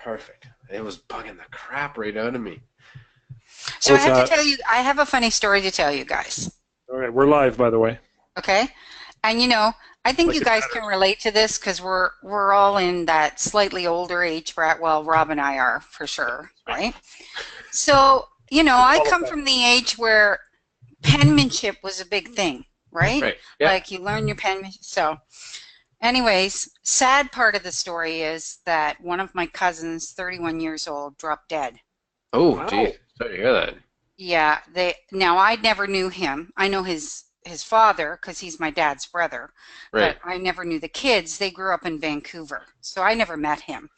perfect. It was bugging the crap right out of me. So I have to tell you, I have a funny story to tell you guys. All right, we're live, by the way. Okay? And you know, I think Like you it guys matters. can relate to this because we're all in that slightly older age bracket. Well, Rob and I are for sure, right? So, you know, I come from the age where penmanship was a big thing, right? Right. Yeah. Like you learn your penmanship. So, anyways, sad part of the story is that one of my cousins, 31 years old, dropped dead. Oh, Wow. geez. Sorry to hear that. Yeah, now I never knew him. I know his father because he's my dad's brother, Right. but I never knew the kids. They grew up in Vancouver, so I never met him.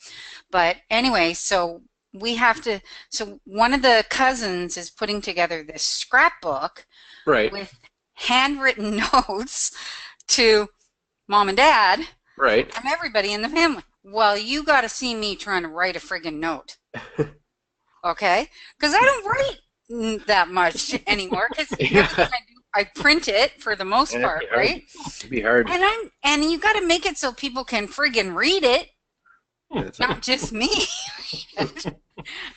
But anyway, so we have to. So one of the cousins is putting together this scrapbook Right. with handwritten notes to mom and dad Right. and everybody in the family. Well, you got to see me trying to write a friggin' note, okay? Because I don't write that much anymore. Because Yeah. I print it for the most Yeah, part, it'd be hard. right? It'd be hard. And you got to make it so people can friggin' read it, It's not just me.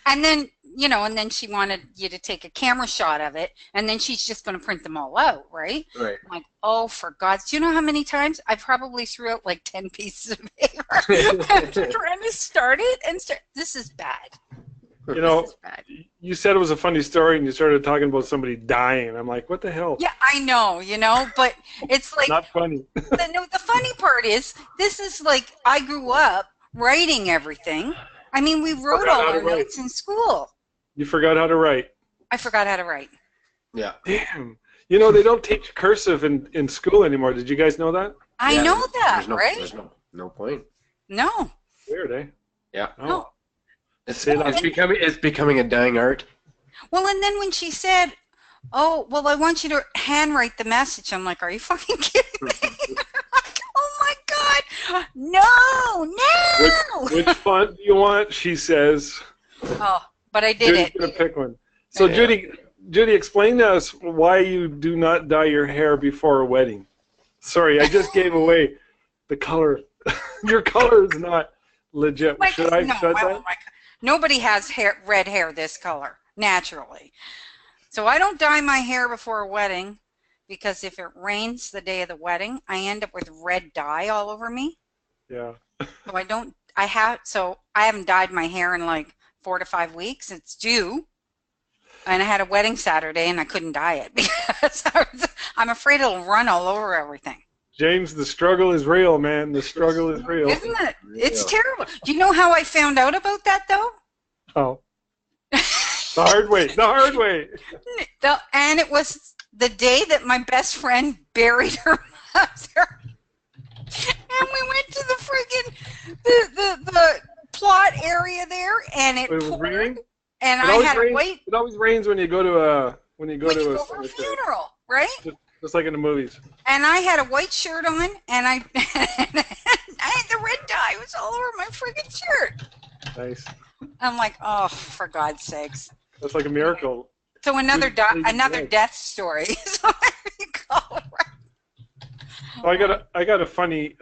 And then, you know, and then she wanted you to take a camera shot of it, and then she's just going to print them all out, right? right. I'm like, oh, for God's, do you know how many times I probably threw out like 10 pieces of paper after trying to start it and start? This is bad. You know, This is bad. you said it was a funny story, and you started talking about somebody dying. I'm like, what the hell? Yeah, I know, you know, but it's like Not funny. the funny part is this is like I grew up writing everything. I mean, we wrote Forgot all how to our write. notes in school. You forgot how to write. I forgot how to write. Yeah. Damn. You know, they don't teach cursive in school anymore. Did you guys know that? I Yeah, know that, There's no, right? There's no point. No. Weird, eh? Yeah. Oh. No. It's becoming a dying art. Well, and then when she said, "Oh, well, I want you to handwrite the message," I'm like, "Are you fucking kidding me?" Like, oh my God, no! Which font do you want? She says. Oh, but I did Judy's it. gonna pick one. So Yeah. Judy, explain to us why you do not dye your hair before a wedding. Sorry, I just gave away the color. Your color is not legit. Like, Should I no, said oh that? my God. Nobody has red hair this color naturally. So I don't dye my hair before a wedding because if it rains the day of the wedding, I end up with red dye all over me. Yeah. So I haven't dyed my hair in like 4 to 5 weeks. It's due. And I had a wedding Saturday and I couldn't dye it because I'm afraid it'll run all over everything. James, the struggle is real, man. The struggle is real. Isn't it? It's terrible. Do you know how I found out about that though? Oh. The hard way. The hard way. And it was the day that my best friend buried her mother. And we went to the friggin' the plot area there, and it Was poured. raining? And It I always had rains. a white It always rains when you go to a when you go for a cemetery. funeral, right? Just like in the movies. And I had a white shirt on, and I had the red dye. It was all over my friggin' shirt. Nice. I'm like, oh, for God's sakes. That's like a miracle. So another Please. death story. So there you go. Well, I got a funny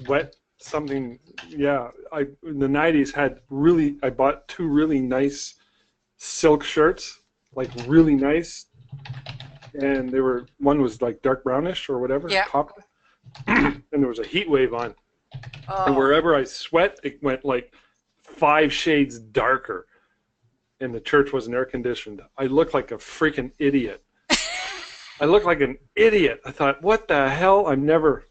wet something. Yeah, I in the '90s I bought two really nice silk shirts, like really nice, and one was like dark brownish or whatever, Yeah. copper, and there was a heat wave on, and Oh, wherever I sweat, it went like 5 shades darker, and the church wasn't air conditioned. I looked like a freaking idiot. I looked like an idiot. I thought, what the hell? I'm never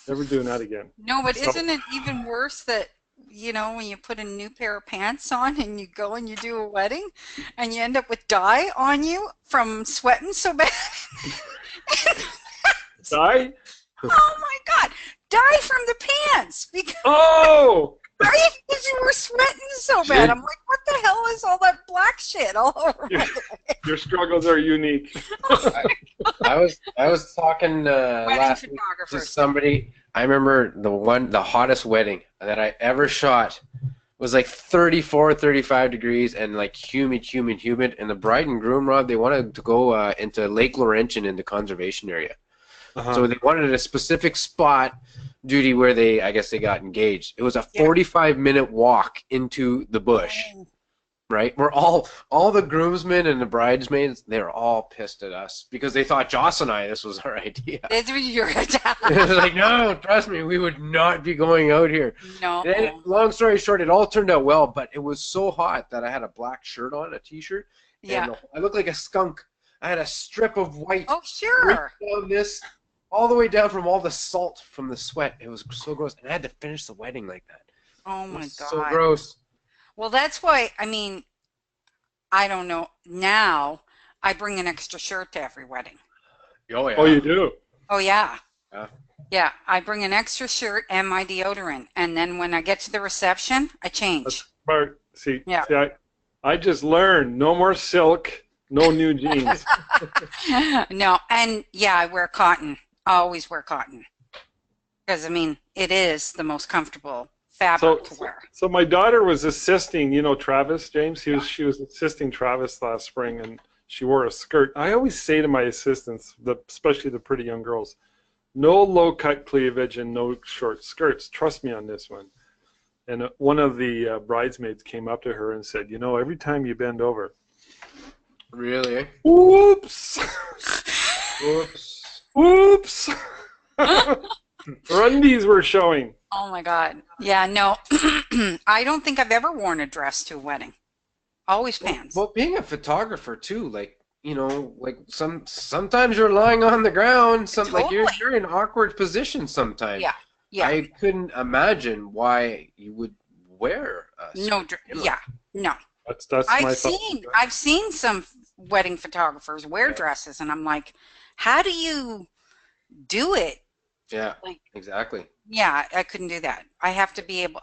doing that again. no, but So- isn't it even worse that, you know, when you put a new pair of pants on and you go and you do a wedding and you end up with dye on you from sweating so bad? Die? Oh my God, dye from the pants because Oh! right? Because you were sweating so bad. I'm like, what the hell is all that black shit all over Your, my your struggles are unique. I was talking wedding last week to photographers? somebody. I remember the hottest wedding that I ever shot was like 34, 35 degrees and like humid. And the bride and groom, Rob, they wanted to go into Lake Laurentian in the conservation area. Uh-huh. So they wanted a specific spot Judy, where I guess they got engaged. It was a 45-minute walk into the bush, right? Where all the groomsmen and the bridesmaids, they were all pissed at us because they thought Joss and I, this was our idea. That's what you're It was like, no, trust me, we would not be going out here. No. And long story short, it all turned out well, but it was so hot that I had a black shirt on, a t-shirt, and I looked like a skunk. I had a strip of white sure. down this, all the way down from all the salt from the sweat. It was so gross, and I had to finish the wedding like that. Oh my God. So gross. Well, that's why, I mean, I don't know. Now, I bring an extra shirt to every wedding. Oh, yeah. Oh, you do? Oh, yeah. Yeah. Yeah, I bring an extra shirt and my deodorant, and then when I get to the reception, I change. That's smart. See, I just learned no more silk, no new jeans. No, and yeah, I wear cotton. I always wear cotton because, I mean, it is the most comfortable fabric to wear. So my daughter was assisting, you know, Travis, James. She was assisting Travis last spring, and she wore a skirt. I always say to my assistants, especially the pretty young girls, no low-cut cleavage and no short skirts. Trust me on this one. And one of the bridesmaids came up to her and said, you know, every time you bend over. Really? Whoops. Whoops. Whoops. Her undies were showing. Oh my God. Yeah, no. I don't think I've ever worn a dress to a wedding. Always pants. Well, being a photographer too, like, you know, like sometimes you're lying on the ground, like you're in awkward positions sometimes. Yeah. Yeah. I couldn't imagine why you would wear no. No. That's my thought. I've seen some wedding photographers wear dresses, and I'm like, how do you do it? Yeah. Like, exactly. Yeah, I couldn't do that. I have to be able.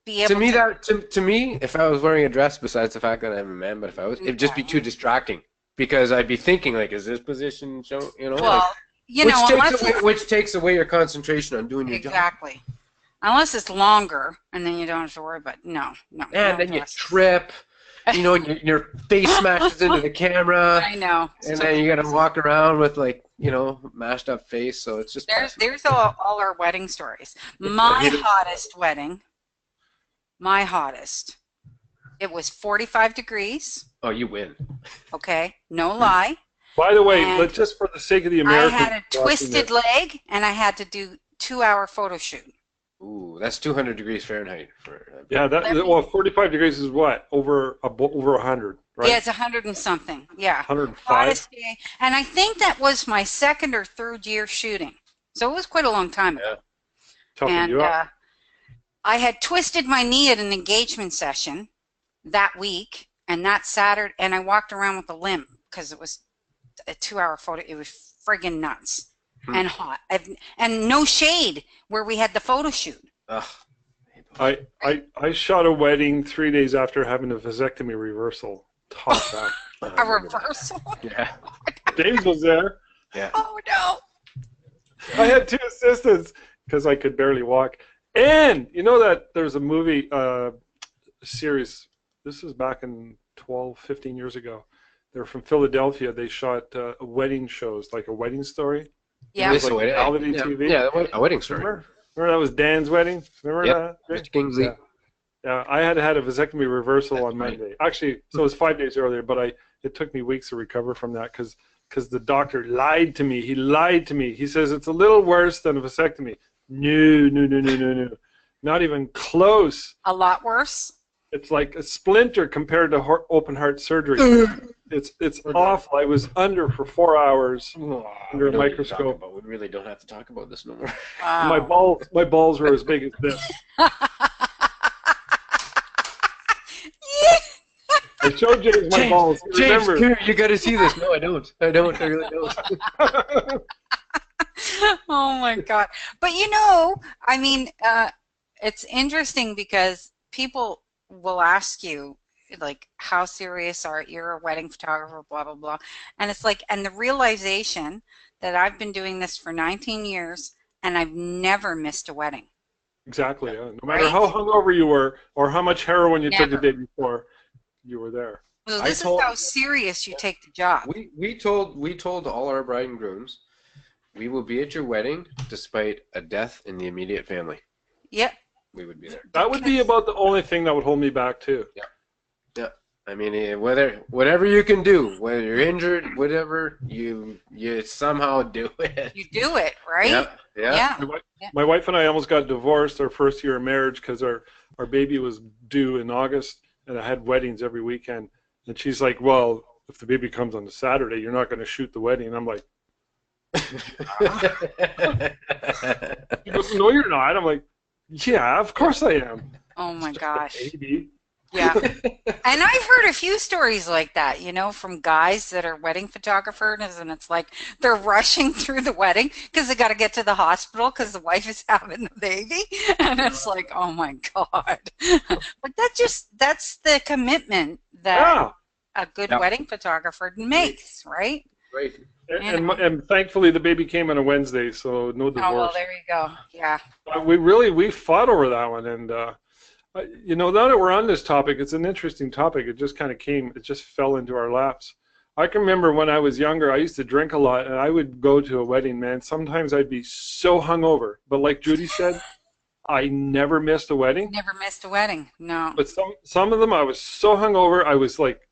To me, if I was wearing a dress, besides the fact that I'm a man, but if I was, it'd just be too distracting because I'd be thinking like, is this position show? You know. Well, like, you know, which takes away your concentration on doing your job. Exactly. Unless it's longer, and then you don't have to worry about no. And then you trip, you know, and your face smashes into the camera. I know. And then you got to walk around with, like, you know, mashed up face. So it's just there's all our wedding stories. My hottest wedding, it was 45 degrees. Oh, you win. Okay, no lie. By the way, let's just for the sake of the Americans. I had a twisted leg, and I had to do 2-hour photo shoot. Ooh, that's 200 degrees Fahrenheit. Yeah, well, 45 degrees is what? Over 100, right? Yeah, it's 100 and something. Yeah. 105. Hottest day. And I think that was my second or third year shooting. So it was quite a long time ago. Toughen you up. I had twisted my knee at an engagement session that week, and that Saturday, and I walked around with a limp because it was a 2-hour photo. It was friggin' nuts and hot, and no shade where we had the photo shoot. Ugh. I shot a wedding 3 days after having a vasectomy reversal. Top back. A reversal? Yeah. James was there. Yeah. Oh no. I had 2 assistants because I could barely walk. And you know that there's a movie series. This was back in 15 years ago. They're from Philadelphia. They shot wedding shows, like a wedding story. Yeah. It was like reality TV. Yeah, a wedding story. Remember that was Dan's wedding? Remember that? Mr. Kingsley. Yeah, I had a vasectomy reversal on Monday. Actually, so it was 5 days earlier, but it took me weeks to recover from that because the doctor lied to me. He lied to me. He says it's a little worse than a vasectomy. No. Not even close. A lot worse? It's like a splinter compared to open heart surgery. It's awful. I was under for 4 hours under a microscope. We really don't have to talk about this no more. Wow. My balls were as big as this. I showed James my balls. James, you got to see this. No, I don't. I really don't. Oh my God. But you know, I mean, it's interesting because people will ask you, like, how serious you're a wedding photographer, blah, blah, blah. And it's like, and the realization that I've been doing this for 19 years and I've never missed a wedding. Exactly. Yeah. No matter how hungover you were or how much heroin you took the day before, you were there. So this is how serious you take the job. We told all our bride and grooms, We will be at your wedding despite a death in the immediate family. Yep. We would be there. That would be about the only thing that would hold me back too. Yeah. Yeah. I mean, whatever you can do, whether you're injured, whatever, you somehow do it. You do it, right? Yeah. Yeah. My wife and I almost got divorced our first year of marriage because our baby was due in August, and I had weddings every weekend. And she's like, "Well, if the baby comes on the Saturday, you're not going to shoot the wedding." And I'm like, "She goes, no, you're not." I'm like, "Yeah, of course I am." Oh my gosh. Baby. Yeah. And I've heard a few stories like that, you know, from guys that are wedding photographers, and it's like they're rushing through the wedding because they got to get to the hospital because the wife is having the baby. And it's like, oh my God. But that's the commitment that Yeah. a good Yeah. wedding photographer makes, right? Great. And thankfully the baby came on a Wednesday, so no divorce. Oh, well, there you go. Yeah. We fought over that one, and you know, now that we're on this topic, it's an interesting topic. It just kind of it just fell into our laps. I can remember when I was younger, I used to drink a lot, and I would go to a wedding, man. Sometimes I'd be so hungover, but like Judy said, I never missed a wedding. Never missed a wedding. No. But some of them, I was so hungover, I was like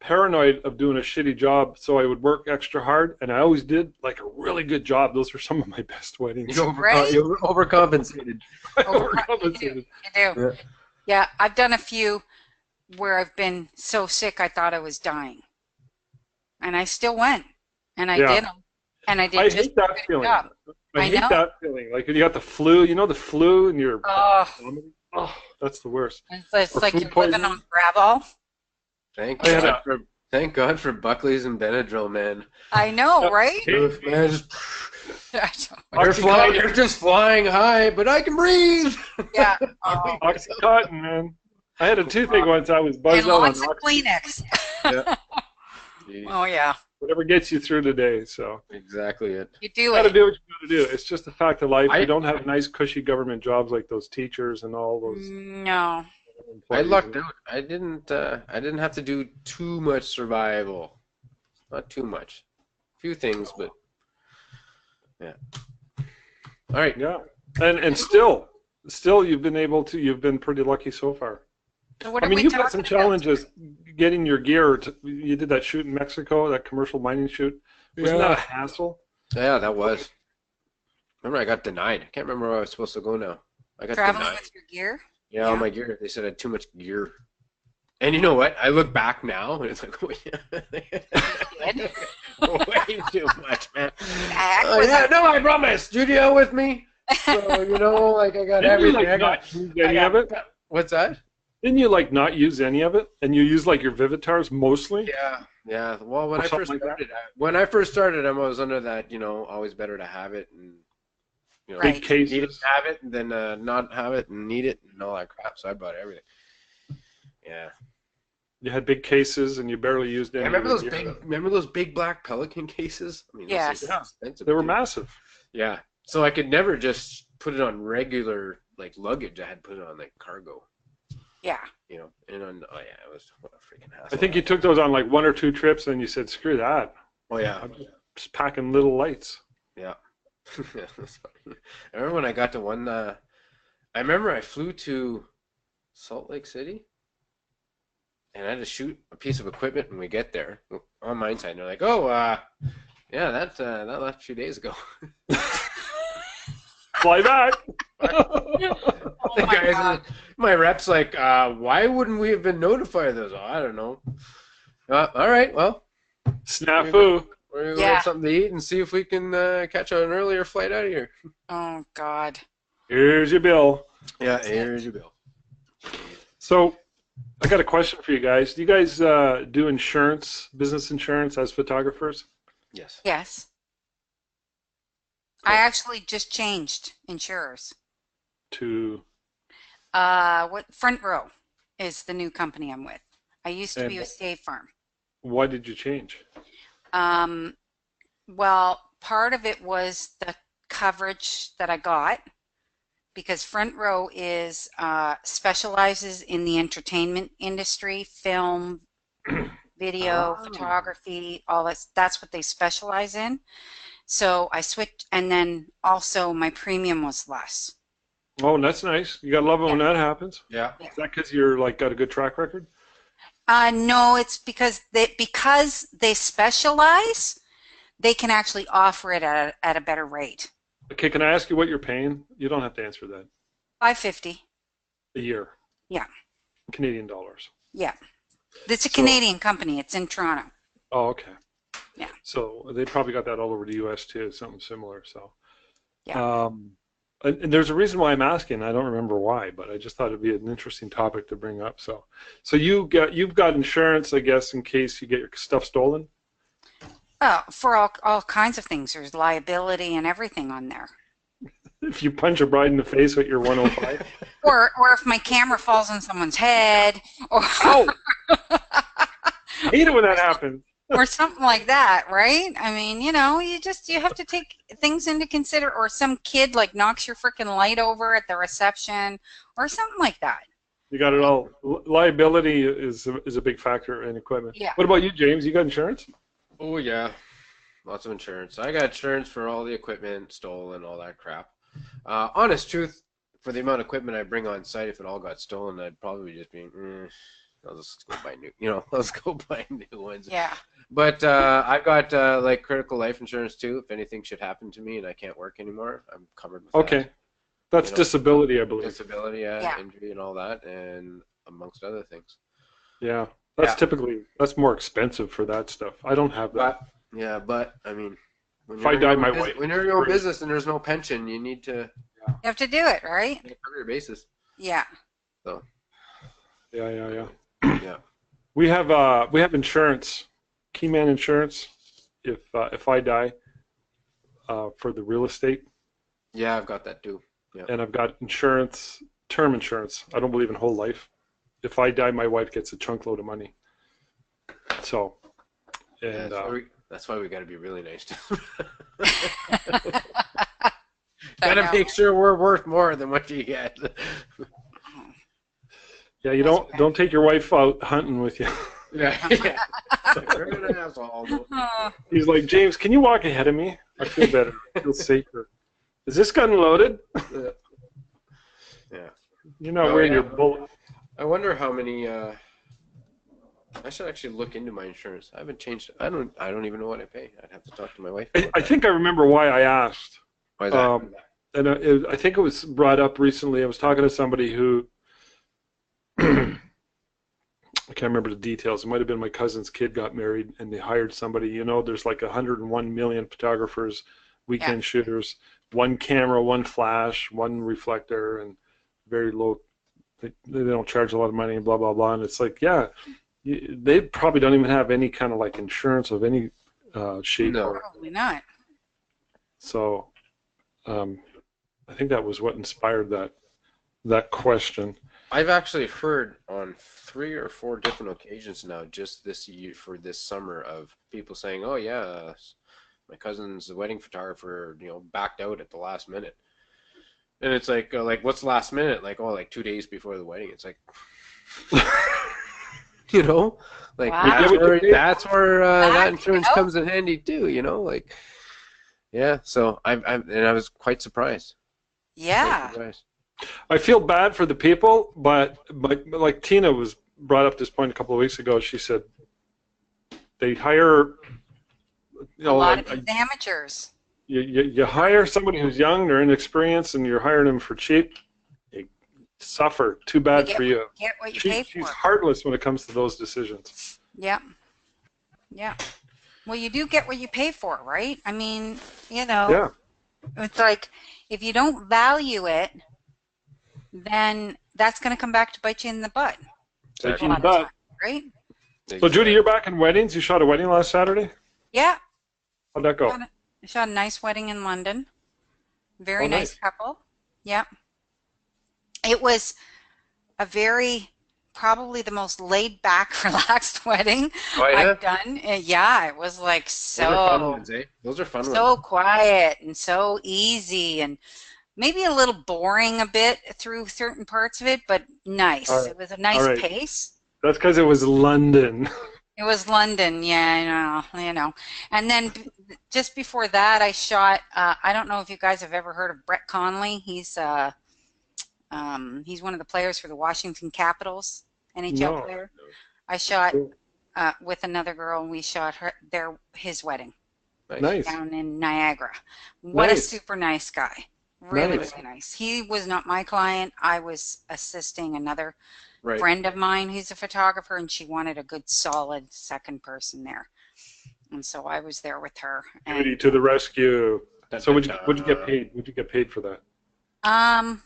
paranoid of doing a shitty job, so I would work extra hard, and I always did like a really good job. Those were some of my best weddings. Right? You overcompensated. Overcompensated. You do. Yeah. Yeah, I've done a few where I've been so sick I thought I was dying. And I still went. And I Yeah. did them. And I did I just hate a that good feeling. job. I I hate know. that feeling. Like when you got the flu, you know, the flu, and you're Oh, vomiting. Oh, that's the worst. it's Or like food you're living poisoning. on Gravol. Thank God for Buckley's and Benadryl, man. I know, Yeah. right? Oof, man, just, Oxycontin. you're just flying high, but I can breathe. Yeah. Oh. Oxycontin, man. I had a toothache once. I was And buzzed out on lots of Oxy. Kleenex. Yeah. Oh, yeah. Whatever gets you through the day. So Exactly it. You you do got to it. do what you got to do. It's just a fact of life. I- We don't have nice, cushy government jobs like those teachers and all those. No. I employees. lucked out. I didn't have to do too much survival. Not too much. A few things, but yeah. All right. Yeah, and still you've been pretty lucky so far. So what I are mean, we you've had talking some challenges getting your gear. You did that shoot in Mexico, that commercial mining shoot. Wasn't that a hassle? Yeah, that was. Remember, I got denied. I can't remember where I was supposed to go now. I got Traveling denied. with your gear? Yeah, all my gear. They said I had too much gear. And you know what? I look back now, and it's like, way too much, man. Heck Oh, was yeah, it? no, I promise. Judy out with me. So, you know, like I got Didn't you everything. like not use any of it? What's that? Didn't you like not use any of it? And you use like your Vivitars mostly? Yeah, yeah. Well, when Or I something first like that? started, I was under that, you know, always better to have it and, you know, Right. Big need it, cases. have it, and then not have it and need it and all that crap. So I bought everything. Yeah. You had big cases and you barely used any. Remember of those your gear. remember those big black Pelican cases? I mean, those Yes. things are expensive, They were dude. massive. Yeah. So I could never just put it on regular like luggage. I had to put it on like cargo, Yeah. you know. And on it was what a freaking hassle. I think you took those on like 1 or 2 trips and you said, screw that. Oh yeah. I'm just packing little lights. Yeah. That's funny. I remember when I got to one. I remember I flew to Salt Lake City, and I had to shoot a piece of equipment when we get there on mine side. And they're like, "Oh, yeah, that left a few days ago." Fly back. Oh The my guys, God. my rep's like, "Why wouldn't we have been notified of those?" Oh, I don't know. All right, well, Snafu. we're gonna Yeah. get something to eat and see if we can catch an earlier flight out of here. Oh, God. Here's your bill. Yeah, That's it. here's your bill. So I got a question for you guys. Do you guys do insurance, business insurance as photographers? Yes. Yes. I actually just changed insurers. To What Front Row is the new company I'm with. I used to be And- with State Farm. why did you change? Well, part of it was the coverage that I got because Front Row is specializes in the entertainment industry, film, video, Ah. photography, all that. That's what they specialize in. So I switched, and then also my premium was less. Oh, that's nice. You gotta love it when Yeah. that happens. Yeah. Is that because you're like got a good track record? No, it's because they specialize, they can actually offer it at a better rate. Okay, can I ask you what you're paying? You don't have to answer that. $550. A year, Yeah. Canadian dollars. Yeah. It's a So, Canadian company. It's in Toronto. oh, okay. Yeah. So they probably got that all over the U.S. too, something similar. So, Yeah. and there's a reason why I'm asking. I don't remember why, but I just thought it'd be an interesting topic to bring up. So you've got insurance, I guess, in case you get your stuff stolen. Oh, for all kinds of things. There's liability and everything on there. If you punch a bride in the face with your 105. Or if my camera falls on someone's head, or Oh, hate it when that happens. or something like that, right? I mean, you know, you have to take things into consider, or some kid like knocks your freaking light over at the reception, or something like that. You got it all. Liability is a big factor in equipment. Yeah. What about you, James? You got insurance? Oh yeah, lots of insurance. I got insurance for all the equipment stolen, all that crap. Honest truth, for the amount of equipment I bring on site, if it all got stolen, I'd probably just be, I'll just go buy new, let's go buy new ones. Yeah. But I've got like critical life insurance too. If anything should happen to me and I can't work anymore, I'm covered with Okay. that. That's disability, I believe. Disability, Yeah. injury and all that, and amongst other things. Yeah. That's Yeah. typically, that's more expensive for that stuff. I don't have that. But I mean, If I die, my wife. when you're in your own business and there's no pension, you need to You have to do it, right? cover your bases. Yeah. So Yeah. yeah. We have insurance, Keyman Insurance. If I die, for the real estate, Yeah, I've got that too. Yeah. and I've got insurance, term insurance. I don't believe in whole life. If I die, my wife gets a chunk load of money. So, and That's why we got to be really nice to I got to know. make sure we're worth more than what you get. yeah, you don't take your wife out hunting with you. Yeah. You're an asshole. He's like, James, can you walk ahead of me? I feel better. I feel safer. Is this gun loaded? Yeah. You're not Oh, wearing yeah. your bullet. I wonder how many. I should actually look into my insurance. I haven't changed. I don't even know what I pay. I'd have to talk to my wife. I think I remember why I asked. Why is that? And I think it was brought up recently. I was talking to somebody who I can't remember the details. It might have been my cousin's kid got married, and they hired somebody. There's like 101 million photographers, weekend shooters, one camera, one flash, one reflector, and very low. They don't charge a lot of money, and blah blah blah. And it's like, yeah, they probably don't even have any kind of like insurance of any shape. No. Probably not. So, I think that was what inspired that question. I've actually heard on 3 or 4 different occasions now, just this year for this summer, of people saying, "Oh yeah, my cousin's wedding photographer, backed out at the last minute." And it's like what's the last minute? Like, oh, like 2 days before the wedding. It's like, Wow. that's where that Back insurance out? comes in handy too. Like, yeah. So I was quite surprised. Yeah. Quite surprised. I feel bad for the people, but like Tina was brought up this point a couple of weeks ago. She said they hire, A lot of these amateurs. you hire somebody who's young, they're inexperienced, and you're hiring them for cheap. They suffer. Too bad for you. Get what you pay She's for. heartless when it comes to those decisions. Yeah. Yeah. Well, you do get what you pay for, right? I mean, Yeah. it's like if you don't value it, then that's going to come back to bite you in the butt. Take a you in lot the of butt. time, right? So Judy, you're back in weddings. You shot a wedding last Saturday. Yeah. How'd that go? I shot a nice wedding in London. Very Oh, nice nice. couple. Yeah. It was probably the most laid back, relaxed wedding Oh yeah. I've done. Yeah, it was like Those are fun ones, eh? Those are fun so ones. quiet and so easy, and maybe a little boring a bit through certain parts of it, but nice. All right. It was a nice All right. pace. That's because it was London. It was London, yeah, I know. And then just before that, I shot. I don't know if you guys have ever heard of Brett Conley. He's one of the players for the Washington Capitals, NHL No. player. I shot Cool. with another girl, and we shot his wedding Nice. down in Niagara. What a Nice. super nice guy. Really, Nice. really nice. He was not my client. I was assisting another Right. friend of mine who's a photographer, and she wanted a good solid second person there. And so I was there with her. Judy And to the rescue. Dun, So dun, what'd you get dun. paid? What'd you get paid for that? um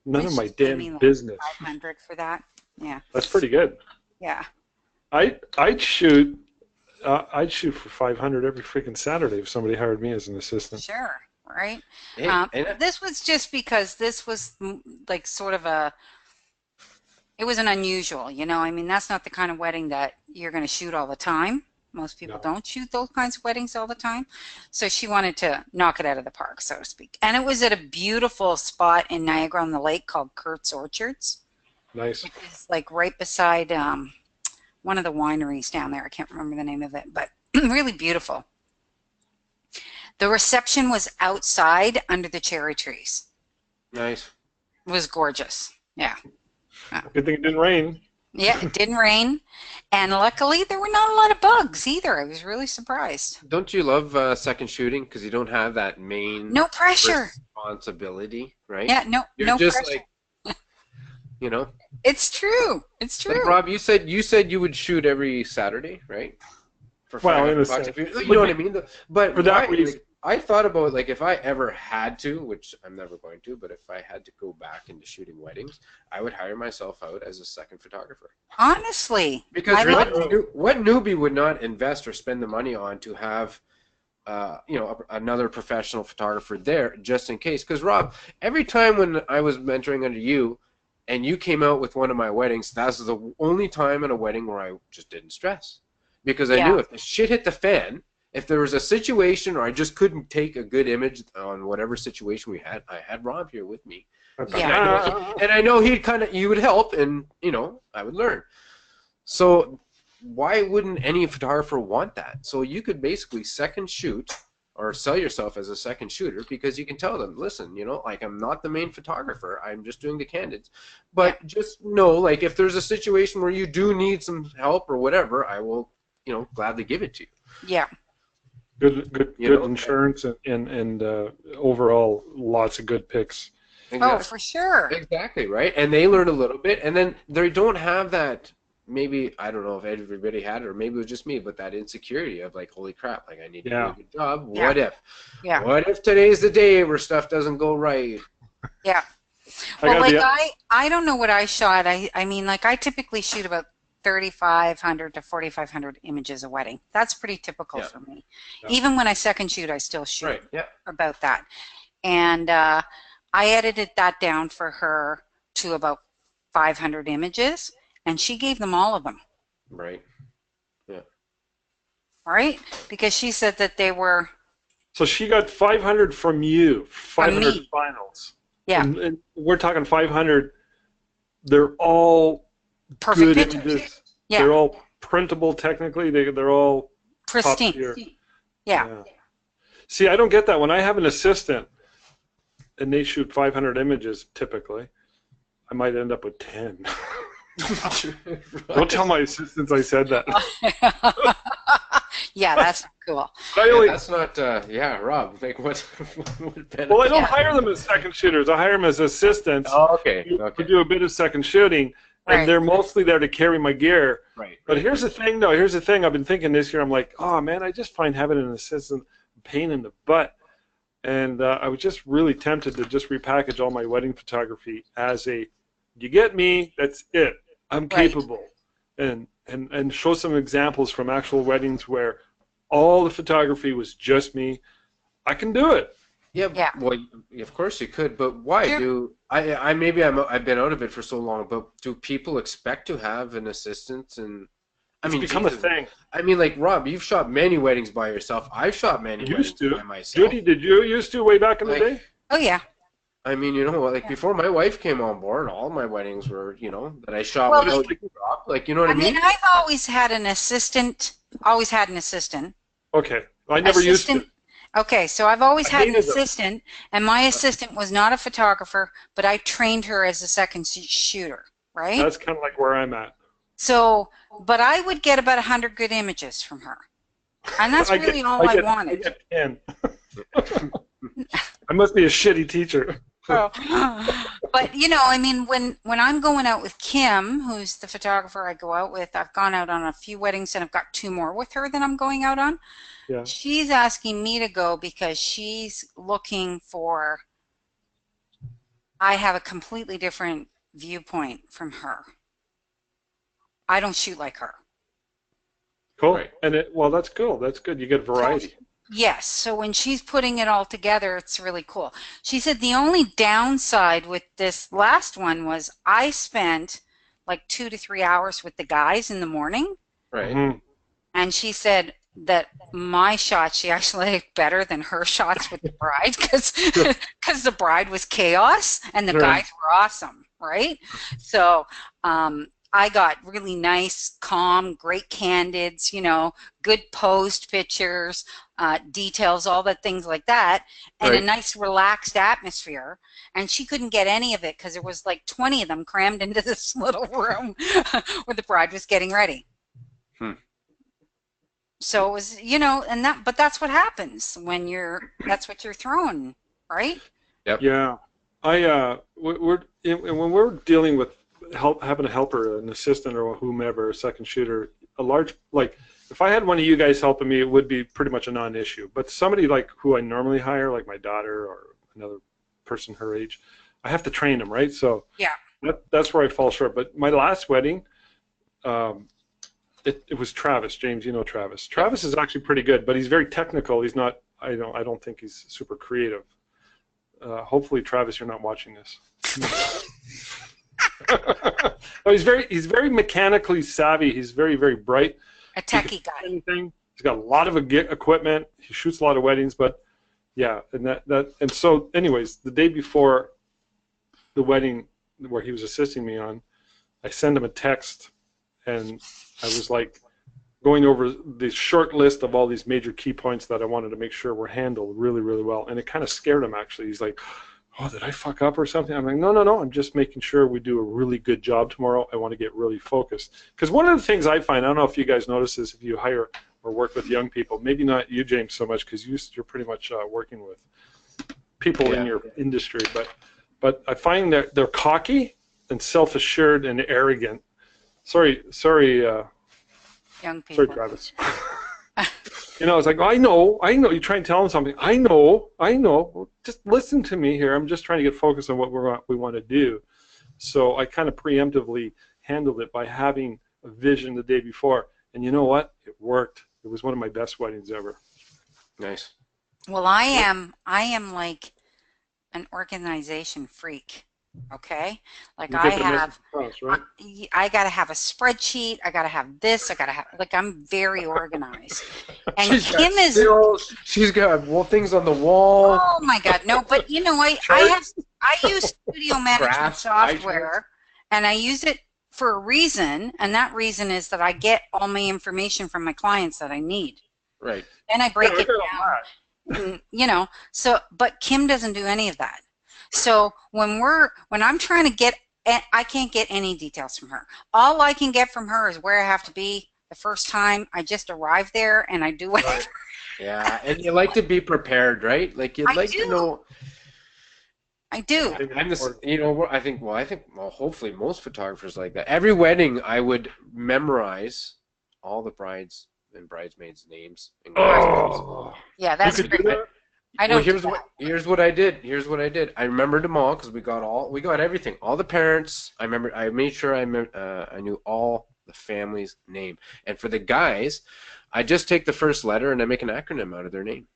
None of my she gave me damn like business. 500 for that. Yeah. That's pretty good. Yeah. I'd shoot for 500 every freaking Saturday if somebody hired me as an assistant. Sure. Right. Hey, and This was just because this was like sort of it was an unusual, you know. I mean, that's not the kind of wedding that you're going to shoot all the time. Most people No. don't shoot those kinds of weddings all the time. So she wanted to knock it out of the park, so to speak. And it was at a beautiful spot in Niagara on the Lake called Kurt's Orchards, Nice. which is like right beside one of the wineries down there. I can't remember the name of it, but really beautiful. The reception was outside under the cherry trees. nice. It was gorgeous. Yeah. Good thing it didn't rain. Yeah, it didn't rain. And luckily, there were not a lot of bugs either. I was really surprised. Don't you love second shooting because you don't have that main No pressure. responsibility, right? Yeah, no, You're no just pressure. like, you know, It's true. It's like true. Rob, you said you would shoot every Saturday, right? For Well, in a 500 bucks. sense. You know what I mean? But For that why, reason- like, I thought about like if I ever had to, which I'm never going to, but if I had to go back into shooting weddings, I would hire myself out as a second photographer. Honestly, Because I Really? love what newbie would not invest or spend the money on to have, another professional photographer there just in case? Because Rob, every time when I was mentoring under you, and you came out with one of my weddings, that was the only time in a wedding where I just didn't stress, because I Yeah. knew if the shit hit the fan, if there was a situation or I just couldn't take a good image on whatever situation we had, I had Rob here with me. Yeah. And I know you would help, and I would learn. So why wouldn't any photographer want that? So you could basically second shoot or sell yourself as a second shooter, because you can tell them, listen, like I'm not the main photographer, I'm just doing the candids, but just know, like if there's a situation where you do need some help or whatever, I will, gladly give it to you. Yeah. Good insurance and overall lots of good picks. Oh, for sure. Exactly, right? And they learn a little bit, and then they don't have that, maybe, I don't know if everybody had it, or maybe it was just me, but that insecurity of like, holy crap, like I need to do a good job. Yeah. What if? Yeah. What if today's the day where stuff doesn't go right? Yeah. Well, I don't know what I shot. I mean, like I typically shoot about 3,500 to 4,500 images a wedding. That's pretty typical for me. Yeah. Even when I second shoot, I still shoot Right, yeah. about that. And I edited that down for her to about 500 images, and she gave them all of them. Right. Yeah. Right? Because she said that they were... So she got 500 from you, 500 me. finals. Yeah. And we're talking 500. They're all Perfect good pictures. images. Yeah. They're all printable technically. They're all Pristine. top tier. Yeah. See, I don't get that. When I have an assistant and they shoot 500 images typically, I might end up with 10. Don't tell my assistants I said that. Yeah, that's cool. That's not, Rob, like what benefit? Well, I don't hire them as second shooters. I hire them as assistants Oh, okay. who do a bit of second shooting, and Right. they're mostly there to carry my gear. Right. But here's the thing, though. Here's the thing. I've been thinking this year. I'm like, oh, man, I just find having an assistant a pain in the butt. And I was just really tempted to just repackage all my wedding photography as you get me, that's it. I'm capable. And show some examples from actual weddings where all the photography was just me. I can do it. Yeah. Well, of course you could, but why I've been out of it for so long, but do people expect to have an assistant? And It's become a thing. I mean, like Rob, you've shot many weddings by yourself. I've shot many weddings by myself. Judy, did you used to way back in the day? Oh, yeah. I mean, you know, like Yeah. before my wife came on board, all my weddings were, you know, that I shot Well, without drop. Like, you know what I I mean, mean? I've always had an assistant. Always had an assistant. Okay, I never used to. Assistant. Okay, so I've always I had an hated them. assistant, and my assistant was not a photographer, but I trained her as a second shooter, right? That's kind of like where I'm at. So, but I would get about 100 good images from her, and that's really all I I wanted. get 10. I must be a shitty teacher. Oh. But you know, I mean, when I'm going out with Kim, who's the photographer I go out with, I've gone out on a few weddings, and I've got 2 more with her that I'm going out on. Yeah. She's asking me to go because she's looking for. I have a completely different viewpoint from her. I don't shoot like her. Cool. Right. And well, that's cool. That's good. You get variety. Yes, so when she's putting it all together, it's really cool. She said the only downside with this last one was I spent like 2 to 3 hours with the guys in the morning, Right. Mm-hmm. and she said that my shots she actually liked better than her shots with the bride because the bride was chaos and the guys were awesome, right? So I got really nice, calm, great candids, you know, good posed pictures, details, all the things like that, and a nice relaxed atmosphere. And she couldn't get any of it because there was like 20 of them crammed into this little room where the bride was getting ready. So it was, you know, but that's what happens when that's what you're throwing, right? Yep. Yeah. When we're dealing with having a helper, an assistant or whomever, a second shooter, if I had one of you guys helping me, it would be pretty much a non-issue. But somebody like who I normally hire, like my daughter or another person her age, I have to train them, right? So yeah, that's where I fall short. But my last wedding, it was Travis. James, you know Travis. Travis is actually pretty good, but he's very technical. He's not. I don't think he's super creative. Hopefully, Travis, you're not watching this. No, he's very mechanically savvy. He's very, very bright. a techie guy. Anything. He's got a lot of equipment. He shoots a lot of weddings, but yeah, and so anyways, the day before the wedding where he was assisting me on, I sent him a text, and I was like going over the short list of all these major key points that I wanted to make sure were handled really, really well, and it kind of scared him actually. He's like, oh, did I fuck up or something? I'm like, no, I'm just making sure we do a really good job tomorrow. I want to get really focused. Because one of the things I find, I don't know if you guys notice this, if you hire or work with young people, maybe not you, James, so much, because you're pretty much working with people in your industry, but I find that they're cocky and self-assured and arrogant. Sorry, Young people. sorry, Travis. You know, it's like, I know. You try and tell them something. I know. Well, just listen to me here. I'm just trying to get focused on what we want to do. So I kind of preemptively handled it by having a vision the day before. And you know what? It worked. It was one of my best weddings ever. Nice. Well, I am like an organization freak. Okay, like I got to have a spreadsheet. I got to have this. I got to have, like, I'm very organized. And she's got things on the wall. Oh my God, no! But you know, I use studio management software, and I use it for a reason, and that reason is that I get all my information from my clients that I need. Right. And I break it down. And, you know, so but Kim doesn't do any of that. So when I'm trying to get, I can't get any details from her. All I can get from her is where I have to be the first time. I just arrive there and I do whatever. Yeah, and you like to be prepared, right? Like you'd like to know. I do. I think hopefully most photographers like that. Every wedding, I would memorize all the brides and bridesmaids' names. And yeah, that's great. I don't. Well, here's what I did. I remembered them all because we got everything. All the parents. I made sure I knew all the family's name. And for the guys, I just take the first letter and I make an acronym out of their name,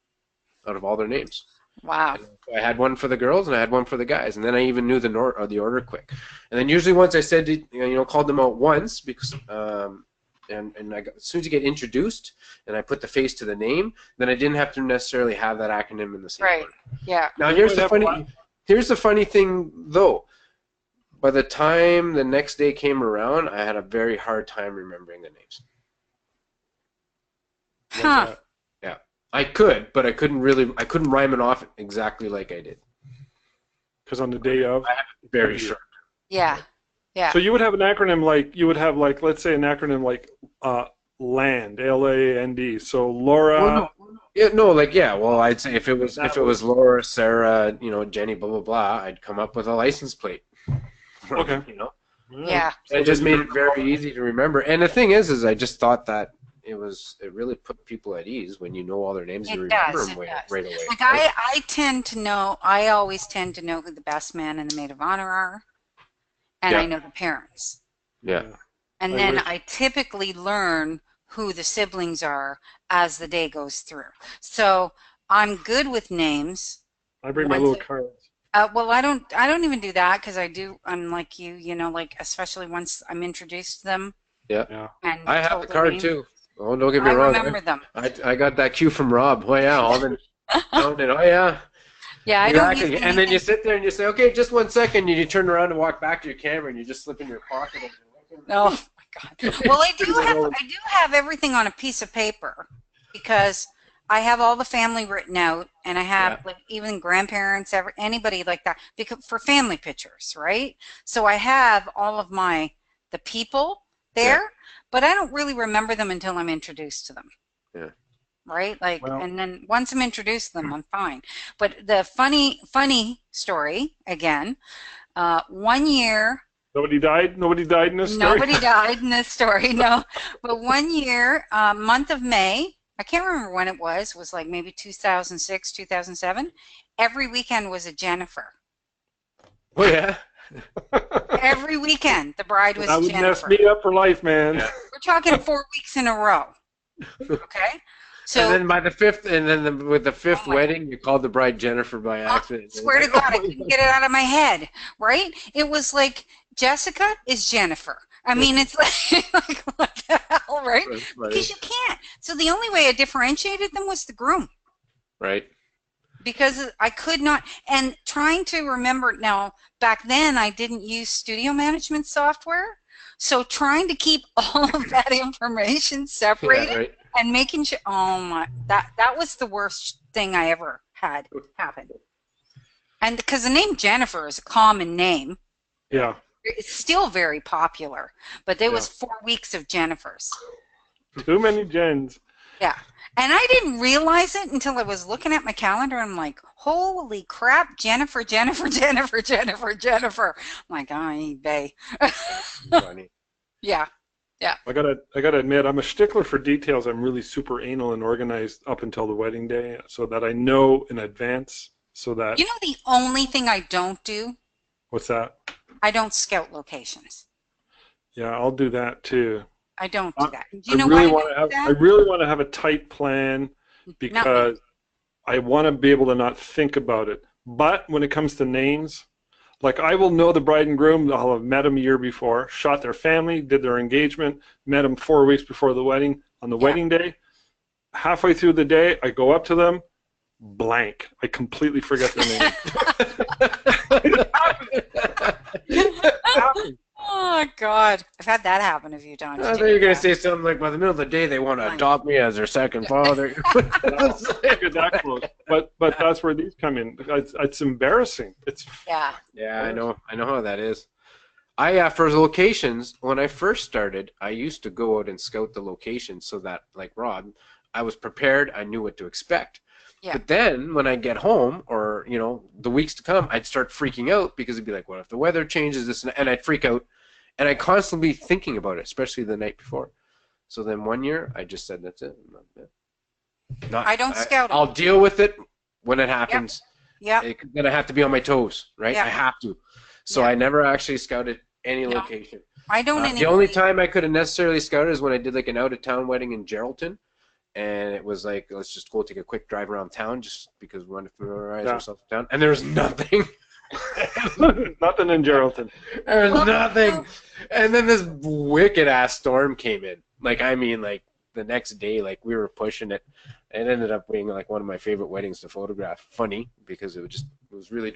out of all their names. Wow. I had one for the girls and I had one for the guys, and then I even knew the order quick. And then usually once I said, called them out once because. And as soon as you get introduced, and I put the face to the name, then I didn't have to necessarily have that acronym in the same order. Yeah. Now here's the funny. Here's the funny thing, though. By the time the next day came around, I had a very hard time remembering the names. Huh. Yeah, I could, but I couldn't rhyme it off exactly like I did. Because on the day of, Very short. Yeah. Yeah. so you would have an acronym like let's say an acronym like LAND, LAND. So Laura. Well, no. Yeah, no, well, I'd say if it was Laura, Sarah, Jenny, blah blah blah, I'd come up with a license plate. Okay. Yeah. It just made it very easy to remember. And the thing is I just thought that it really put people at ease when you know all their names. You remember them right away. Like I always tend to know who the best man and the maid of honor are, and I know the parents. Yeah. And then I typically learn who the siblings are as the day goes through. So I'm good with names. I bring my little cards. Well, I don't even do that because I'm like you, like especially once I'm introduced to them. Yeah. And I have the card too. Oh, don't get me wrong. I remember them. I got that cue from Rob. Oh yeah, oh yeah. Yeah, I exactly. don't. And then you sit there and you say, okay, just 1 second, and you turn around and walk back to your camera, and you just slip in your pocket. Oh my God. Well, I do have everything on a piece of paper because I have all the family written out, and I have like even grandparents, anybody like that, because for family pictures, right? So I have all of the people there, but I don't really remember them until I'm introduced to them. Yeah. Right? And then once I'm introduced to them, I'm fine. But the funny story again. 1 year. Nobody died in this story? Nobody died in this story, no. But 1 year, month of May, I can't remember when it was like maybe 2006, 2007. Every weekend was a Jennifer. Oh, yeah? Every weekend, the bride was Jennifer. Jennifer. That would mess me up for life, man. Yeah. We're talking 4 weeks in a row. Okay? So, and then by the fifth, with the fifth wedding, you called the bride Jennifer by accident. I swear to God, I couldn't get it out of my head, right? It was like, Jessica is Jennifer. I mean, it's like what the hell, right? Because you can't. So the only way I differentiated them was the groom. Right. Because I could not, and trying to remember now, back then I didn't use studio management software, so trying to keep all of that information separated and making sure, that was the worst thing I ever had happen. And because the name Jennifer is a common name. Yeah. It's still very popular, but there was 4 weeks of Jennifers. Too many Jens. Yeah. And I didn't realize it until I was looking at my calendar. I'm like, holy crap, Jennifer. I'm like, oh, bae. Funny. Yeah. Yeah. I gotta admit, I'm a stickler for details. I'm really super anal and organized up until the wedding day, so that I know in advance. So that you know the only thing I don't do? What's that? I don't scout locations. Yeah, I'll do that too. I don't do that. Do you I know really why want to have. I really want to have a tight plan because I want to be able to not think about it. But when it comes to names, like I will know the bride and groom. I'll have met them a year before, shot their family, did their engagement, met them 4 weeks before the wedding. On the wedding day, halfway through the day, I go up to them, blank. I completely forget their name. Oh, God. I've had that happen a few times. I thought you were going to say something like, by the middle of the day, they want to adopt me as their second father. That close. But that's where these come in. It's embarrassing. Yeah, I know how that is. For locations, when I first started, I used to go out and scout the location so that, like Rob, I was prepared. I knew what to expect. Yeah. But then when I get home, or the weeks to come, I'd start freaking out because it'd be like, what if the weather changes this, and I'd freak out, and I'd constantly be thinking about it, especially the night before. So then 1 year, I just said, that's it. I don't scout. I'll deal with it when it happens. Yeah. Then I have to be on my toes, right? I have to. So I never actually scouted any location. I don't. The only time I could have necessarily scouted is when I did like an out-of-town wedding in Geraldton. And it was like, let's just go take a quick drive around town just because we wanted to familiarize ourselves with town. And there was nothing. Nothing in Geraldton. There was nothing. And then this wicked-ass storm came in. Like, I mean, like the next day, like we were pushing it. It ended up being like one of my favorite weddings to photograph. Funny because it was really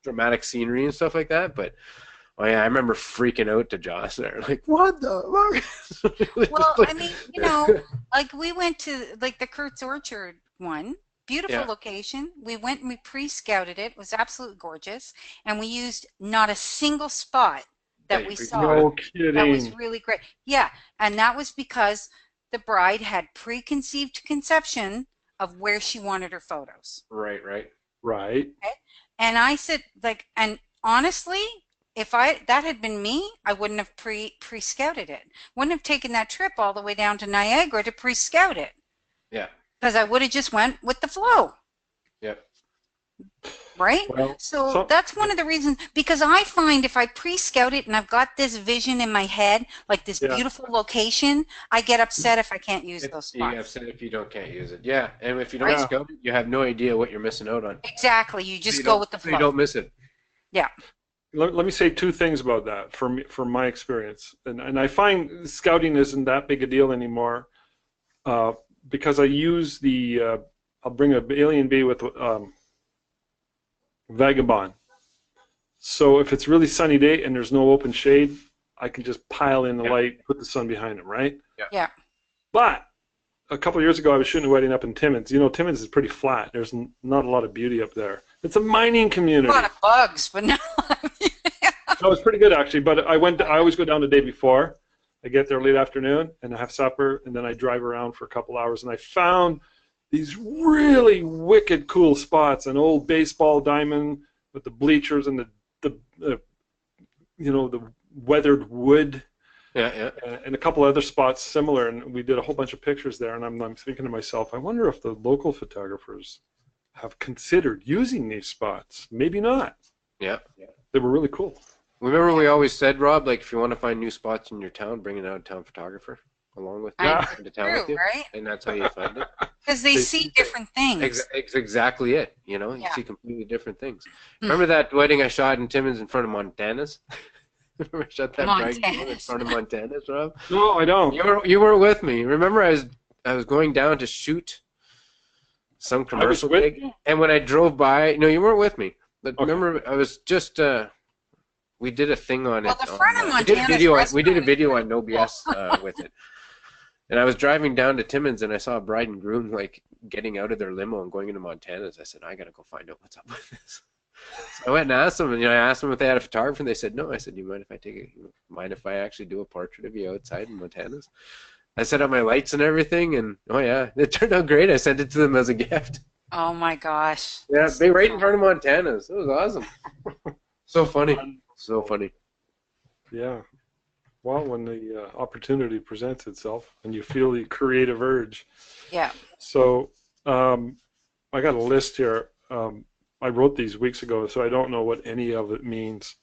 dramatic scenery and stuff like that. But oh yeah, I remember freaking out to Josh there, like what the fuck? Well, I mean, you know, like we went to like the Kurt's Orchard one. Beautiful Yeah. location. We went and we pre-scouted it. It was absolutely gorgeous. And we used not a single spot that you we pre- saw No that was kidding. really great. Yeah, and that was because the bride had preconceived conception of where she wanted her photos. Right, right. Right. Okay? And I said, like, and honestly, if that had been me, I wouldn't have pre-scouted it. Wouldn't have taken that trip all the way down to Niagara to pre-scout it. Yeah. Because I would have just went with the flow. Yep. Right? Well, So that's one of the reasons, because I find if I pre-scout it and I've got this vision in my head, like this Yeah. beautiful location, I get upset if I can't use those You spots. upset if you can't use it. Yeah, and if you don't Yeah. scout it, you have no idea what you're missing out on. Exactly. You just So go with the so you flow. don't miss it. Yeah. let me say two things about that from my experience, and I find scouting isn't that big a deal anymore, because I use the I'll bring a alien bee with Vagabond. So if it's really sunny day and there's no open shade, I can just pile in the light, put the sun behind it, right? Yeah. But a couple of years ago, I was shooting a wedding up in Timmins. You know, Timmins is pretty flat. There's not a lot of beauty up there. It's a mining A community. lot of bugs, but no. No, it's pretty good actually. But I always go down the day before. I get there late afternoon and I have supper, and then I drive around for a couple hours. And I found these really wicked cool spots. An old baseball diamond with the bleachers and the you know, the weathered wood. Yeah, And a couple other spots similar, and we did a whole bunch of pictures there. And I'm thinking to myself, I wonder if the local photographers have considered using these spots. Maybe not. yeah. They were really cool. Remember we always said, Rob, like if you want to find new spots in your town, bring an out-of-town photographer along with you Yeah. into town with True, you, right? and that's how you find it. Because they see different things. Exactly it. You know, you Yeah. see completely different things. Remember that wedding I shot in Timmins in front of Montana's? Remember I shot that bride in front of Montana's, Rob? No, I don't. You weren't with me. Remember I was going down to shoot some commercial with gig, you? and when I drove by, no, you weren't with me. But Okay. remember, I was just we did a thing on Well, it. the front of we did a Montana's video. We restaurant did a is video pretty on No BS with it. And I was driving down to Timmins, and I saw a bride and groom like getting out of their limo and going into Montana's. I said, I gotta go find out what's up with this. So I went and asked them, and I asked them if they had a photographer, and they said no. I said, you mind if I take it? Mind if I actually do a portrait of you outside in Montana's? I set up my lights and everything, and oh yeah, it turned out great. I sent it to them as a gift. Oh my gosh. Yeah, they right in front of Montana's. It was awesome. So funny. So funny. Yeah. Well, when the opportunity presents itself and you feel the creative urge. Yeah. So I got a list here. I wrote these weeks ago, so I don't know what any of it means.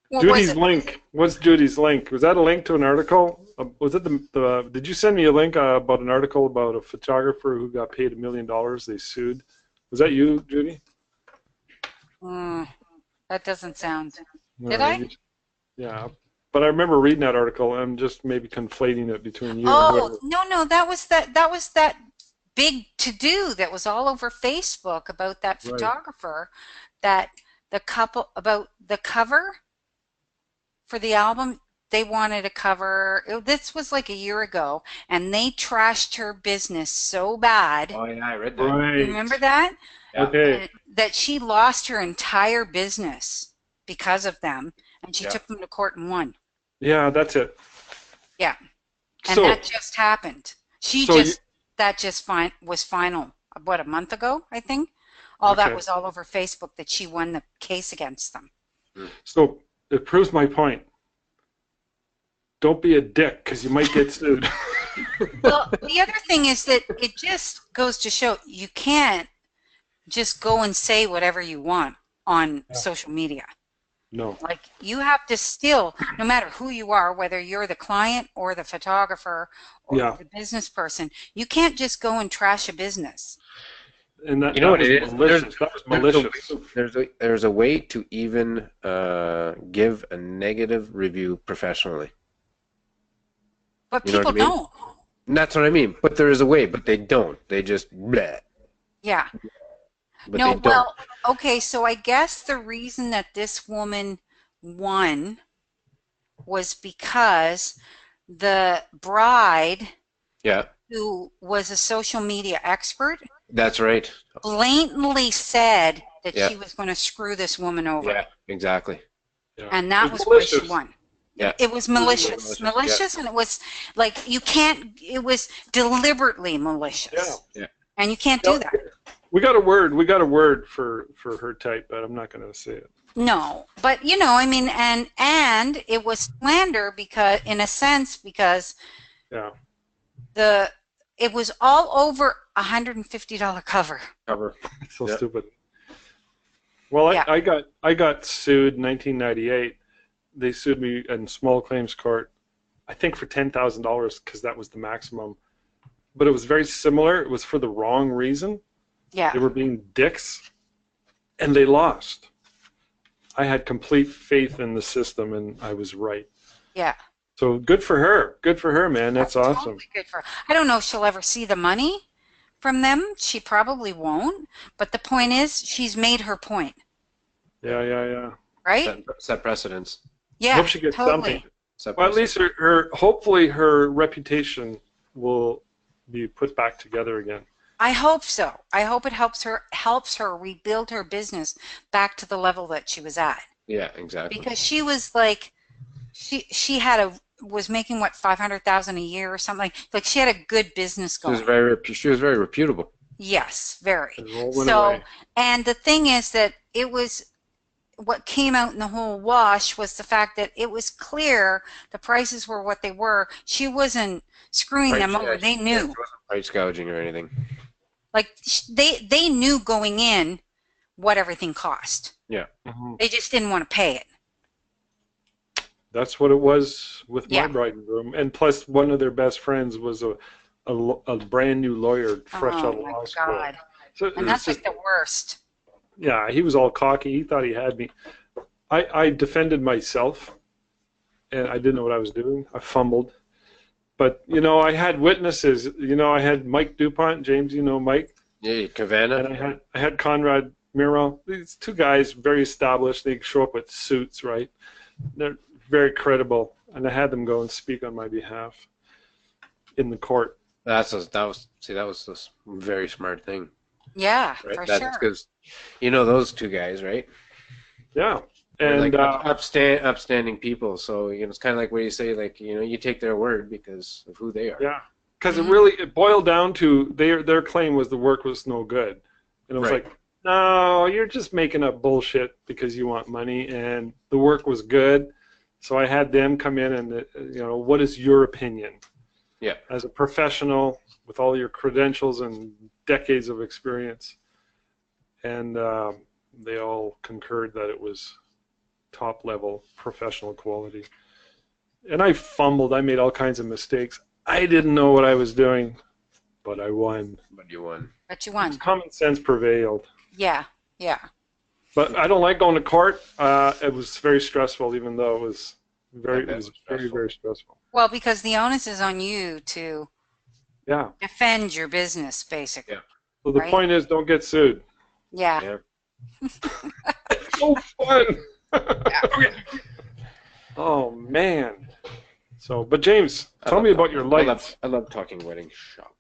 What Judy's was it? link. What's Judy's link? Was that a link to an article? Was it the? Did you send me a link about an article about a photographer who got paid $1 million? They sued. Was that you, Judy? That doesn't sound. No, Did I? maybe- Yeah, but I remember reading that article. I'm just maybe conflating it between you and Oh whoever. no, that was that big to do that was all over Facebook about that Right. photographer, that the couple about the cover for the album. They wanted a cover. This was like a year ago, and they trashed her business so bad. Oh yeah, I read that. Right. Remember that? Yeah. Okay. That she lost her entire business because of them, and she Yeah. took them to court and won. Yeah, that's it. Yeah. And So, that just happened. That just was final, what, a month ago, I think? All that Okay. was all over Facebook that she won the case against them. so it proves my point. Don't be a dick, because you might get sued. Well, the other thing is that it just goes to show you can't just go and say whatever you want on social media. No. Like, you have to still, no matter who you are, whether you're the client or the photographer or Yeah. the business person, you can't just go and trash a business. And that, You know that what was it is? malicious. That was malicious. There's a way to even give a negative review professionally. But You know what people I mean? don't. And that's what I mean. But there is a way, but they don't. They just bleh, Yeah. but No, they don't. well, okay, so I guess the reason that this woman won was because the bride, Yeah, who was a social media expert, that's right. blatantly said that Yeah, she was going to screw this woman over. yeah, exactly. Yeah. And that It was was why she malicious. won. Yeah, It was malicious, malicious, and it was like you can't. It was deliberately malicious, Yeah. yeah. and you can't Yeah. do that. We got a word. We got a word for her type, but I'm not going to say it. No, but you know, I mean, and it was slander because, in a sense, because Yeah. it was all over $150 cover. Cover. So Yeah. stupid. Well, Yeah. I got sued in 1998. They sued me in small claims court, I think for $10,000 because that was the maximum. But it was very similar. It was for the wrong reason. Yeah. They were being dicks, and they lost. I had complete faith in the system, and I was right. Yeah. So good for her. Good for her, man. That's awesome. Totally good for her. I don't know if she'll ever see the money from them. She probably won't. But the point is, she's made her point. Yeah. Right? Set precedence. Yeah. I hope she gets totally. something. Set Well, at precedence. least hopefully her reputation will be put back together again. I hope so. I hope it helps her rebuild her business back to the level that she was at. Yeah, exactly. Because she was like, she was making what, 500,000 a year or something. Like she had a good business She was going. very reputable. Yes, very. It all went So, away. and the thing is that it was, what came out in the whole wash was the fact that it was clear the prices were what they were. She wasn't screwing them over. They knew. It wasn't price gouging or anything. Like they knew going in what everything cost. Yeah. Mhm. They just didn't want to pay it. That's what it was with Yeah. my bride and groom. And plus, one of their best friends was a brand new lawyer, fresh out of Oh my law school. God. So And that's like the worst. yeah, he was all cocky. He thought he had me. I defended myself, and I didn't know what I was doing. I fumbled. But, I had witnesses. I had Mike DuPont, James, Mike, Yeah, and Cavanna. I had Conrad Miro. These two guys, very established. They show up with suits, right? They're very credible, and I had them go and speak on my behalf in the court. That was this very smart thing, Yeah, right? for That's sure. because those two guys, right? Yeah, They're and like upstanding people. So it's kind of like what you say, like you take their word because of who they are. yeah, because Mhm. it boiled down to their claim was the work was no good, and it was Right. like, no, you're just making up bullshit because you want money, and the work was good. So I had them come in and what is your opinion? Yeah. As a professional with all your credentials and decades of experience, and they all concurred that it was top level professional quality. And I fumbled. I made all kinds of mistakes. I didn't know what I was doing, but I won. But you won. But you won. Common sense prevailed. Yeah, yeah. But I don't like going to court. It was very stressful, even though it was very stressful. Well, because the onus is on you to Yeah. defend your business, basically. Yeah. So the Right. point is, don't get sued. Yeah. Yeah. It's so fun. Oh man. So, but James, tell me about your lights. I love talking wedding shop.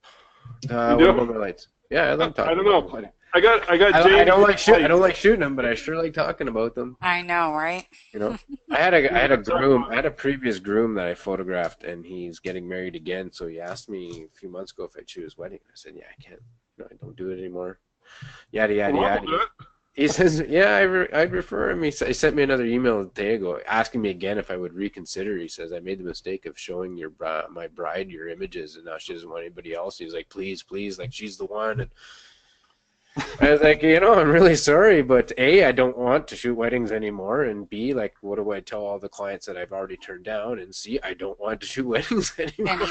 You What do? about my lights? Yeah, I love talking. I don't know. about wedding. I got James. I don't like I don't like shooting them, but I sure like talking about them. I know, right? I had a groom. I had a previous groom that I photographed, and he's getting married again. So he asked me a few months ago if I'd shoot his wedding. I said, yeah, I can't. I don't do it anymore. Yada yada Well, yada. He says, yeah, I'd refer him. He sent me another email a day ago asking me again if I would reconsider. He says, I made the mistake of showing my bride your images, and now she doesn't want anybody else. He's like, please, like she's the one. And I was like, I'm really sorry, but A, I don't want to shoot weddings anymore, and B, like, what do I tell all the clients that I've already turned down? And C, I don't want to shoot weddings anymore.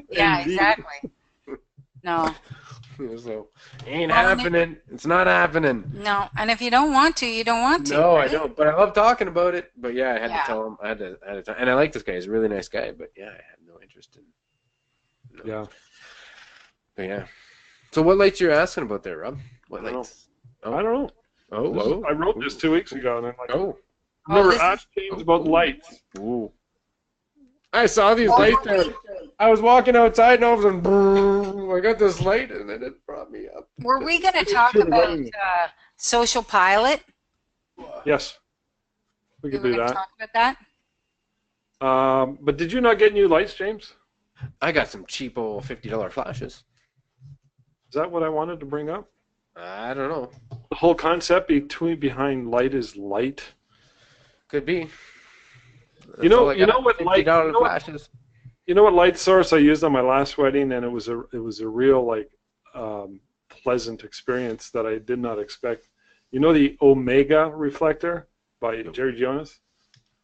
Yeah, exactly. No. So, ain't happening. It's not happening. No. And if you don't want to, you don't want to. No, right? I don't. But I love talking about it. But yeah, I had Yeah. to tell him. I had to. And I like this guy. He's a really nice guy. But yeah, I had no interest in No. Yeah. But yeah. So what lights you're asking about there, Rob? What I don't know. lights? Oh. I don't know. I wrote this 2 weeks ago, and I'm like, remember, ask James about lights. Ooh. I saw these lights there. I was walking outside and all of a sudden, brrr, I got this light and then it brought me up. Were we going to talk about Social Pilot? Yes. We could do that. Talk about that? But did you not get new lights, James? I got some cheapo $50 flashes. Is that what I wanted to bring up? I don't know. The whole concept behind light is light. Could be. You know what light source I used on my last wedding, and it was a real like pleasant experience that I did not expect. You know the Omega reflector by Jerry Jonas?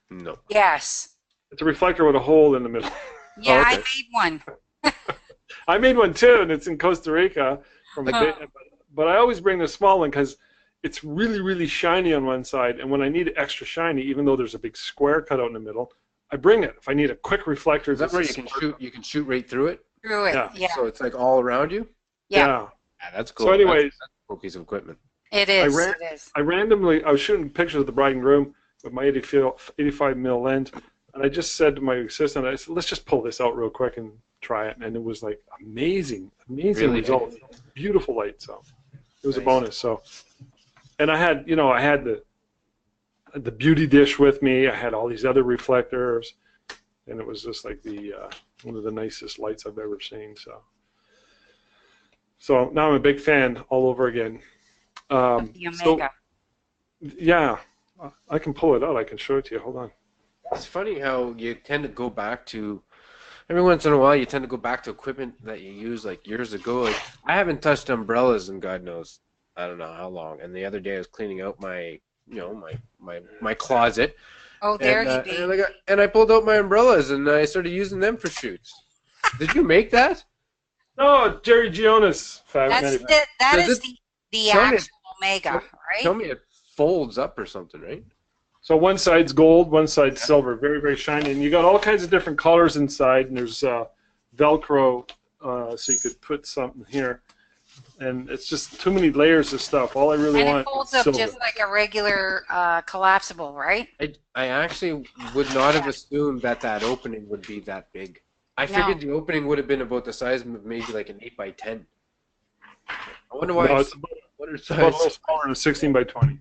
No. Yes. It's a reflector with a hole in the middle. Yeah, I made one. I made one too, and it's in Costa Rica. But I always bring the small one because it's really, really shiny on one side, and when I need it extra shiny, even though there's a big square cut out in the middle, I bring it. If I need a quick reflector, is that where you can shoot right through it? Through it, yeah. So it's like all around you? Yeah. That's cool. So anyways, that's a cool piece of equipment. It is. I was shooting pictures of the bride and groom with my 85 mil lens, and I just said to my assistant, I said, let's just pull this out real quick and try it, and it was like amazing really? Results. Beautiful light, so it was a bonus. So, and I had the beauty dish with me. I had all these other reflectors, and it was just like one of the nicest lights I've ever seen. So now I'm a big fan all over again. The Omega. Yeah, I can pull it out. I can show it to you. Hold on. It's funny how you tend to go back to, every once in a while, you tend to go back to equipment that you used like years ago. Like I haven't touched umbrellas in God knows, I don't know how long. And the other day I was cleaning out my closet. Oh, there you be. And I pulled out my umbrellas and I started using them for shoots. Did you make that? No, Jerry Jonas. That is the actual Omega, right? Tell me it folds up or something, right? So one side's gold, one side's silver, very, very shiny. And you got all kinds of different colors inside, and there's Velcro, so you could put something here. And it's just too many layers of stuff. All I really want is silver. And it folds up just like a regular collapsible, right? I actually would not have assumed that opening would be that big. I figured the opening would have been about the size of maybe like an 8 by 10. I wonder why. No, it's about a little smaller than a 16 by 20.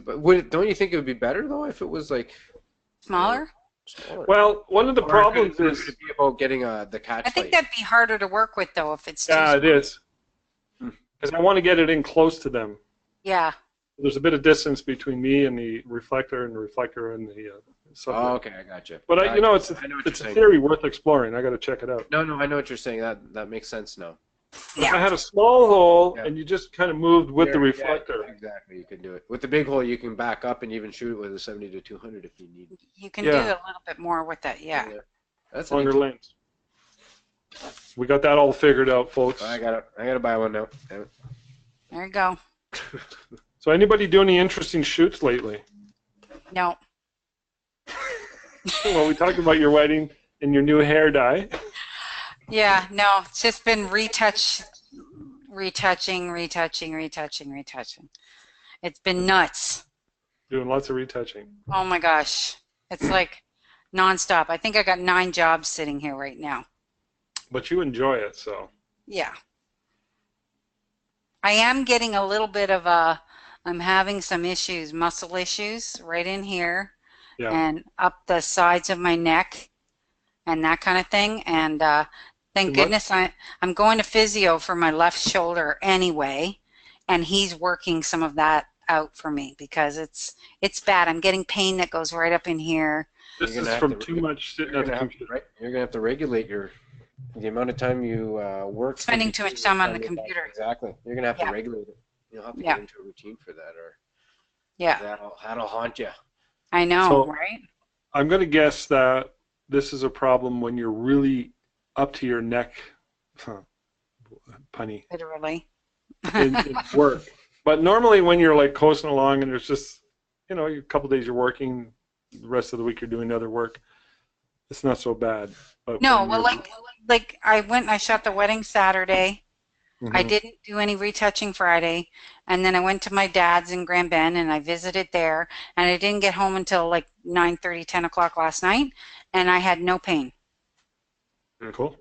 But don't you think it would be better though if it was like smaller? Well, one of the problems is be about getting the catch. I think that'd be harder to work with though if it's. Yeah, it is. Because I want to get it in close to them. Yeah. There's a bit of distance between me and the reflector and the subject. Oh, okay, I got you. But it's a theory worth exploring. I got to check it out. No, I know what you're saying. That makes sense now. Yeah. If I had a small hole and you just kind of moved with the reflector. Yeah, exactly, you can do it. With the big hole, you can back up and even shoot it with a 70-200 if you need. You can do a little bit more with that, yeah. That's longer lens. We got that all figured out, folks. I gotta buy one now. There you go. So anybody do any interesting shoots lately? No. Well, we talked about your wedding and your new hair dye. Yeah, no, it's just been retouching. It's been nuts. Doing lots of retouching. Oh my gosh. It's like nonstop. I think I got 9 jobs sitting here right now. But you enjoy it, so. Yeah. I am getting a little bit of I'm having some issues, muscle issues right in here and up the sides of my neck and that kind of thing. And thank goodness I'm going to physio for my left shoulder anyway, and he's working some of that out for me because it's bad. I'm getting pain that goes right up in here. This is from too much sitting at the computer. Right? You're gonna have to regulate the amount of time you work. Spending too much time on the computer. Exactly. You're gonna have to regulate it. You'll have to get into a routine for that, or that'll haunt you. I know, right? I'm gonna guess that this is a problem when you're really up to your neck, punny. Literally. in work. But normally when you're like coasting along and there's just, a couple days you're working, the rest of the week you're doing other work, it's not so bad. But No, when well, you're, like I went and I shot the wedding Saturday. I Mhm. didn't do any retouching Friday, and then I went to my dad's in Grand Bend and I visited there, and I didn't get home until like 9:30, 10 o'clock last night, and I had no pain. Cool.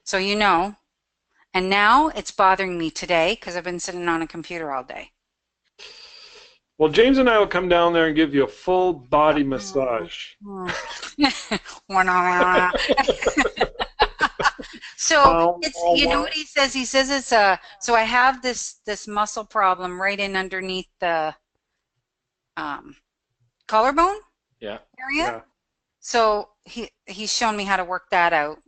So you know, and now it's bothering me today because I've been sitting on a computer all day. Well, James and I will come down there and give you a full body massage. So it's, you know what he says? He says it's a, so I have this muscle problem right in underneath the collarbone Yeah. area. Yeah. So he's shown me how to work that out.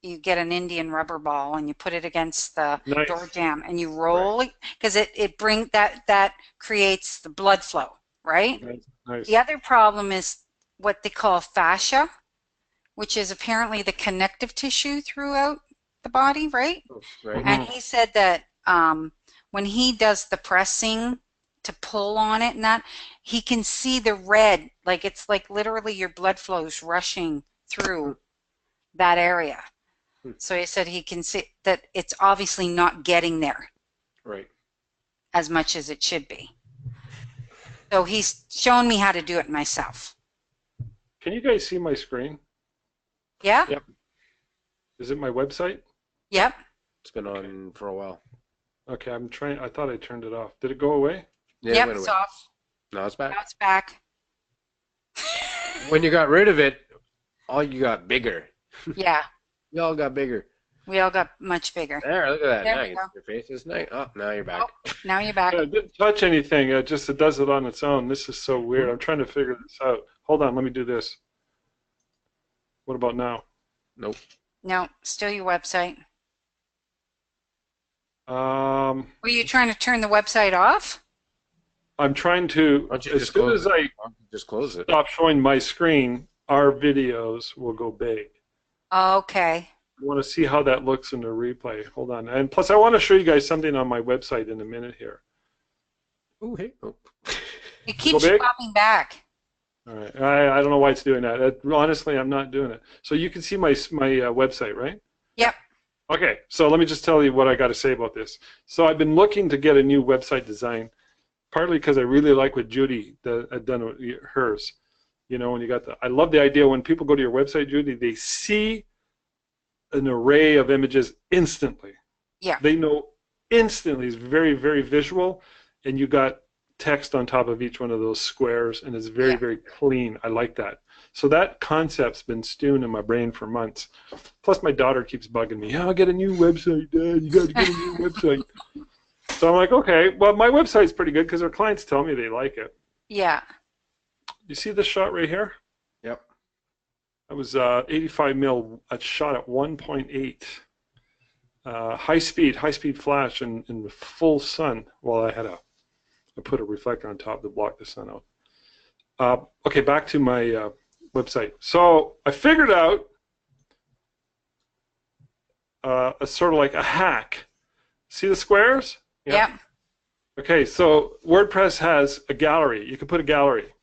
You get an Indian rubber ball and you put it against the Nice. door jamb and you roll it because it brings that creates the blood flow, right? Nice. The other problem is what they call fascia, which is apparently the connective tissue throughout the body, right? Right. And he said that when he does the pressing to pull on it and that, he can see the red, like it's like literally your blood flows rushing through that area. So he said he can see that it's obviously not getting there Right. as much as it should be. So he's shown me how to do it myself. Can you guys see my screen? Yeah? Yep. Is it my website? Yep. It's been on for a while. Okay, I'm trying. I thought I turned it off. Did it go away? Yeah, Yep, it went it's away. off. Now it's back. Now it's back. When you got rid of it, all you got bigger. Yeah. We all got bigger. We all got much bigger. There, look at that. There Now we you go. your face is nice. Oh, now you're back. Oh, now you're back. Yeah, it didn't touch anything. It does it on its own. This is so weird. I'm trying to figure this out. Hold on, let me do this. What about now? Nope. No, still your website. Um, Were you trying to turn the website off? I'm trying to. Why don't you As just soon close as it? I Why don't you just close it? stop showing my screen, our videos will go big. Okay. I want to see how that looks in the replay. Hold on. And plus, I want to show you guys something on my website in a minute here. Oh, hey. Oh. It keeps big? popping back. All right. I don't know why it's doing that. Honestly, I'm not doing it. So you can see my website, right? Yep. Okay. So let me just tell you what I got to say about this. So I've been looking to get a new website design, partly because I really like what Judy had done with hers. You know, when you got I love the idea when people go to your website, Judy, they see an array of images instantly. Yeah. They know instantly. It's very, very visual, and you got text on top of each one of those squares, and it's very, very clean. I like that. So that concept's been stewing in my brain for months. Plus, my daughter keeps bugging me. "Oh, get a new website, Dad. You got to get a new website." So I'm like, okay, well, my website's pretty good because our clients tell me they like it. Yeah. You see this shot right here? Yep. That was 85 mil. A shot at 1.8. High speed flash in the full sun. Well, I put a reflector on top to block the sun out. Okay, back to my website. So I figured out a sort of like a hack. See the squares? Yep. Okay, so WordPress has a gallery. You can put a gallery.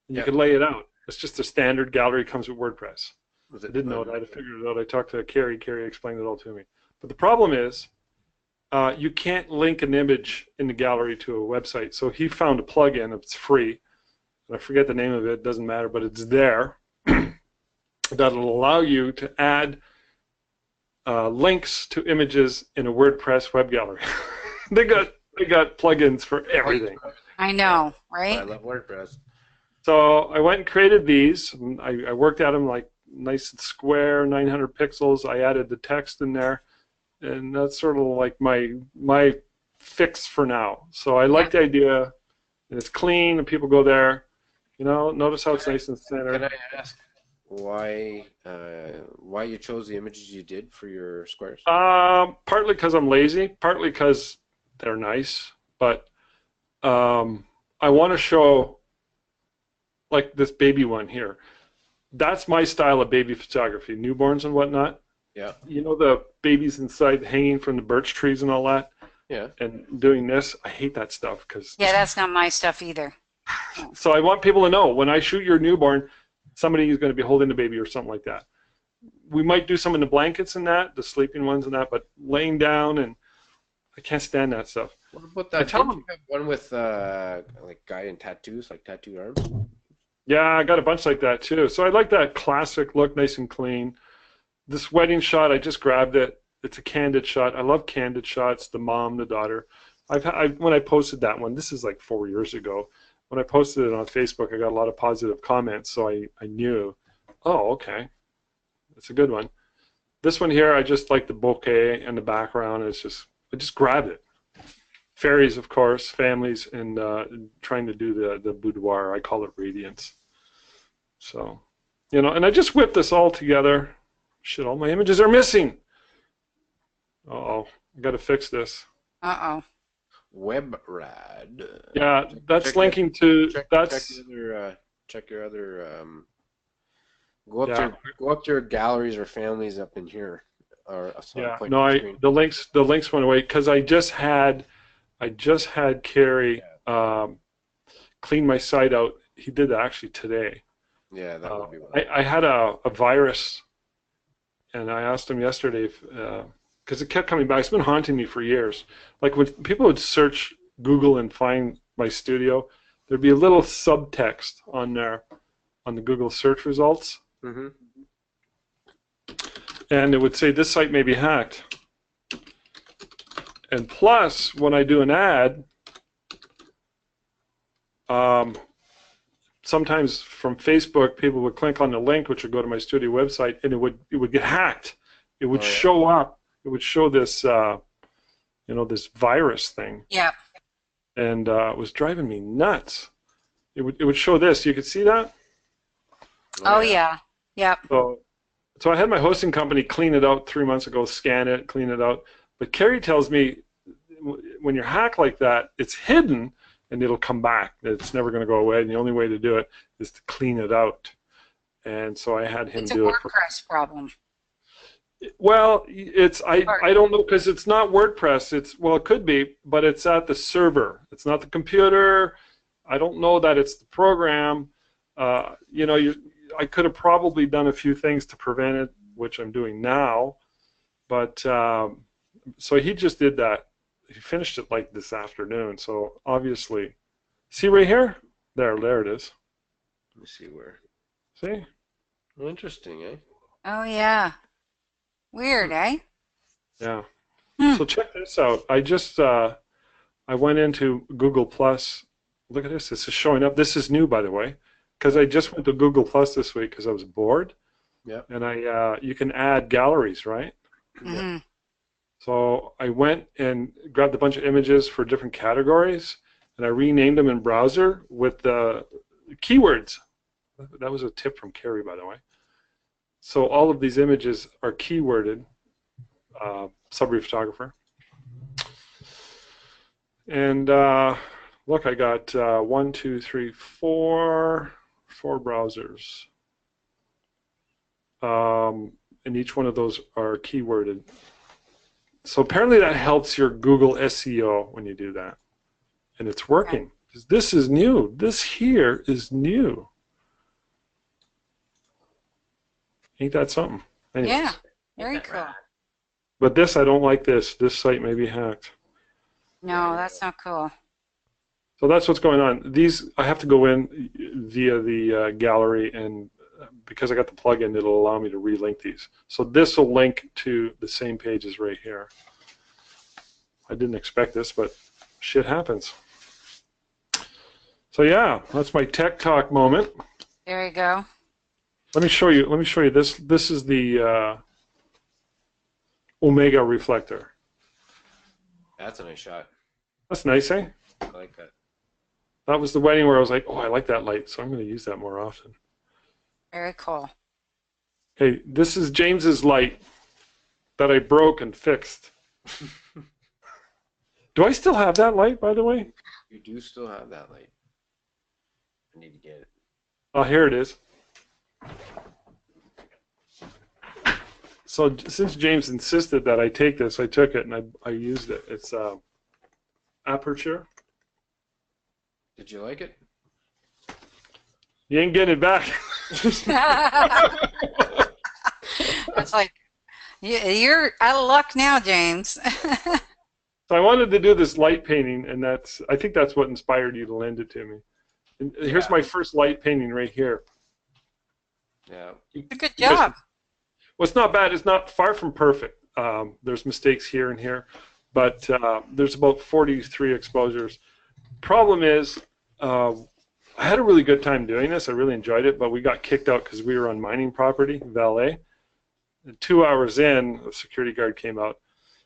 And you Yep. can lay it out. It's just a standard gallery comes with WordPress. Was I didn't know it. I had to figure it out. I talked to Carrie. Carrie explained it all to me. But the problem is you can't link an image in the gallery to a website. So he found a plugin. It's free. And I forget the name of it. It doesn't matter, but it's there. That'll allow you to add links to images in a WordPress web gallery. they got plugins for everything. I know, I right? love WordPress. So I went and created these. I worked at them like nice and square, 900 pixels. I added the text in there, and that's sort of like my fix for now. So I like the idea, and it's clean, and people go there. You know, notice how it's nice and Can centered. I ask why you chose the images you did for your squares? Partly because I'm lazy, partly because they're nice, but I want to show like this baby one here. That's my style of baby photography, newborns and whatnot. Yeah. You know the babies inside hanging from the birch trees and all that? Yeah. And doing this, I hate that stuff because. Yeah, that's not my stuff either. So I want people to know when I shoot your newborn, somebody who's going to be holding the baby or something like that. We might do some in the blankets and that, the sleeping ones and that, but laying down, and I can't stand that stuff. What about that? Didn't you have one with like guy in tattoos, like tattooed arms? Yeah, I got a bunch like that too. So I like that classic look, nice and clean. This wedding shot, I just grabbed it. It's a candid shot. I love candid shots. The mom, the daughter. When I posted that one, this is like 4 years ago. When I posted it on Facebook, I got a lot of positive comments, so I knew, oh, okay, that's a good one. This one here, I just like the bouquet and the background. I just grabbed it. Fairies, of course, families, and trying to do the boudoir. I call it radiance. So, you know, and I just whipped this all together. Shit, all my images are missing. Uh-oh, I got to fix this. Uh-oh. WebRad. Yeah, that's linking to check your other go up to your galleries or families up in here or the links went away because I just had Carrie clean my site out. He did that actually today. Yeah, that would be one. I had a virus, and I asked him yesterday if because it kept coming back. It's been haunting me for years. Like when people would search Google and find my studio, there'd be a little subtext on there on the Google search results. Mm-hmm. And it would say this site may be hacked. And plus, when I do an ad, sometimes from Facebook, people would click on the link, which would go to my studio website, and it would get hacked. It would show up. It would show this, this virus thing. Yeah. And it was driving me nuts. It would show this. You could see that? Oh yeah. Yep. So I had my hosting company clean it out 3 months ago, scan it, clean it out. But Carrie tells me when you're hacked like that, it's hidden and it'll come back. It's never going to go away, and the only way to do it is to clean it out. And so I had him do it. It's a WordPress problem. Well, I don't know because it's not WordPress. It could be, but it's at the server. It's not the computer. I don't know that it's the program. I could have probably done a few things to prevent it, which I'm doing now. But so he just did that. He finished it like this afternoon. So obviously, see right here? There it is. Let me see where. See? Well, interesting, eh? Oh yeah. Weird, eh? Yeah. So check this out. I just I went into Google Plus. Look at this. This is showing up. This is new, by the way, because I just went to Google Plus this week because I was bored. Yeah. And you can add galleries, right? Mm-hmm. So I went and grabbed a bunch of images for different categories, and I renamed them in browser with the keywords. That was a tip from Carrie, by the way. So all of these images are keyworded, Subreef photographer. And look, I got 1, 2, 3, 4 browsers. And each one of those are keyworded. So apparently that helps your Google SEO when you do that. And it's working. Okay. This is new. This here is new. Ain't that something? Anyways. Yeah, very cool. But this, I don't like this. This site may be hacked. No, that's not cool. So that's what's going on. These, I have to go in via the gallery, and because I got the plugin, it'll allow me to relink these. So this will link to the same pages right here. I didn't expect this, but shit happens. So yeah, that's my tech talk moment. There you go. Let me show you this. This is the Omega reflector. That's a nice shot. That's nice, eh? I like that. That was the wedding where I was like, oh, I like that light, so I'm going to use that more often. Very cool. Hey, this is James's light that I broke and fixed. Do I still have that light, by the way? You do still have that light. I need to get it. Oh, here it is. So since James insisted that I take this, I took it and I used it. It's aperture. Did you like it? You ain't getting it back. It's like you're out of luck now, James. So I wanted to do this light painting, and I think that's what inspired you to lend it to me. And here's my first light painting right here. Yeah. Good job. Well, it's not bad. It's not far from perfect. There's mistakes here and here, but there's about 43 exposures. Problem is, I had a really good time doing this. I really enjoyed it, but we got kicked out because we were on mining property, valet. And 2 hours in, a security guard came out.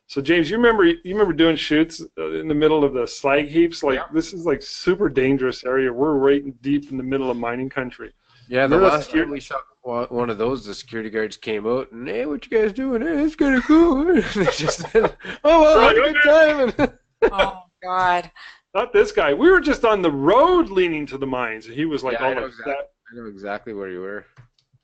So James, you remember doing shoots in the middle of the slag heaps? Like this is like super dangerous area. We're right deep in the middle of mining country. Yeah, the last time we shot one of those, the security guards came out and, hey, what you guys doing? Hey, it's kind of cool. And they just said, oh, well, have a good time. Oh, God. Not this guy. We were just on the road leaning to the mines. He was like all upset. I know exactly where you were.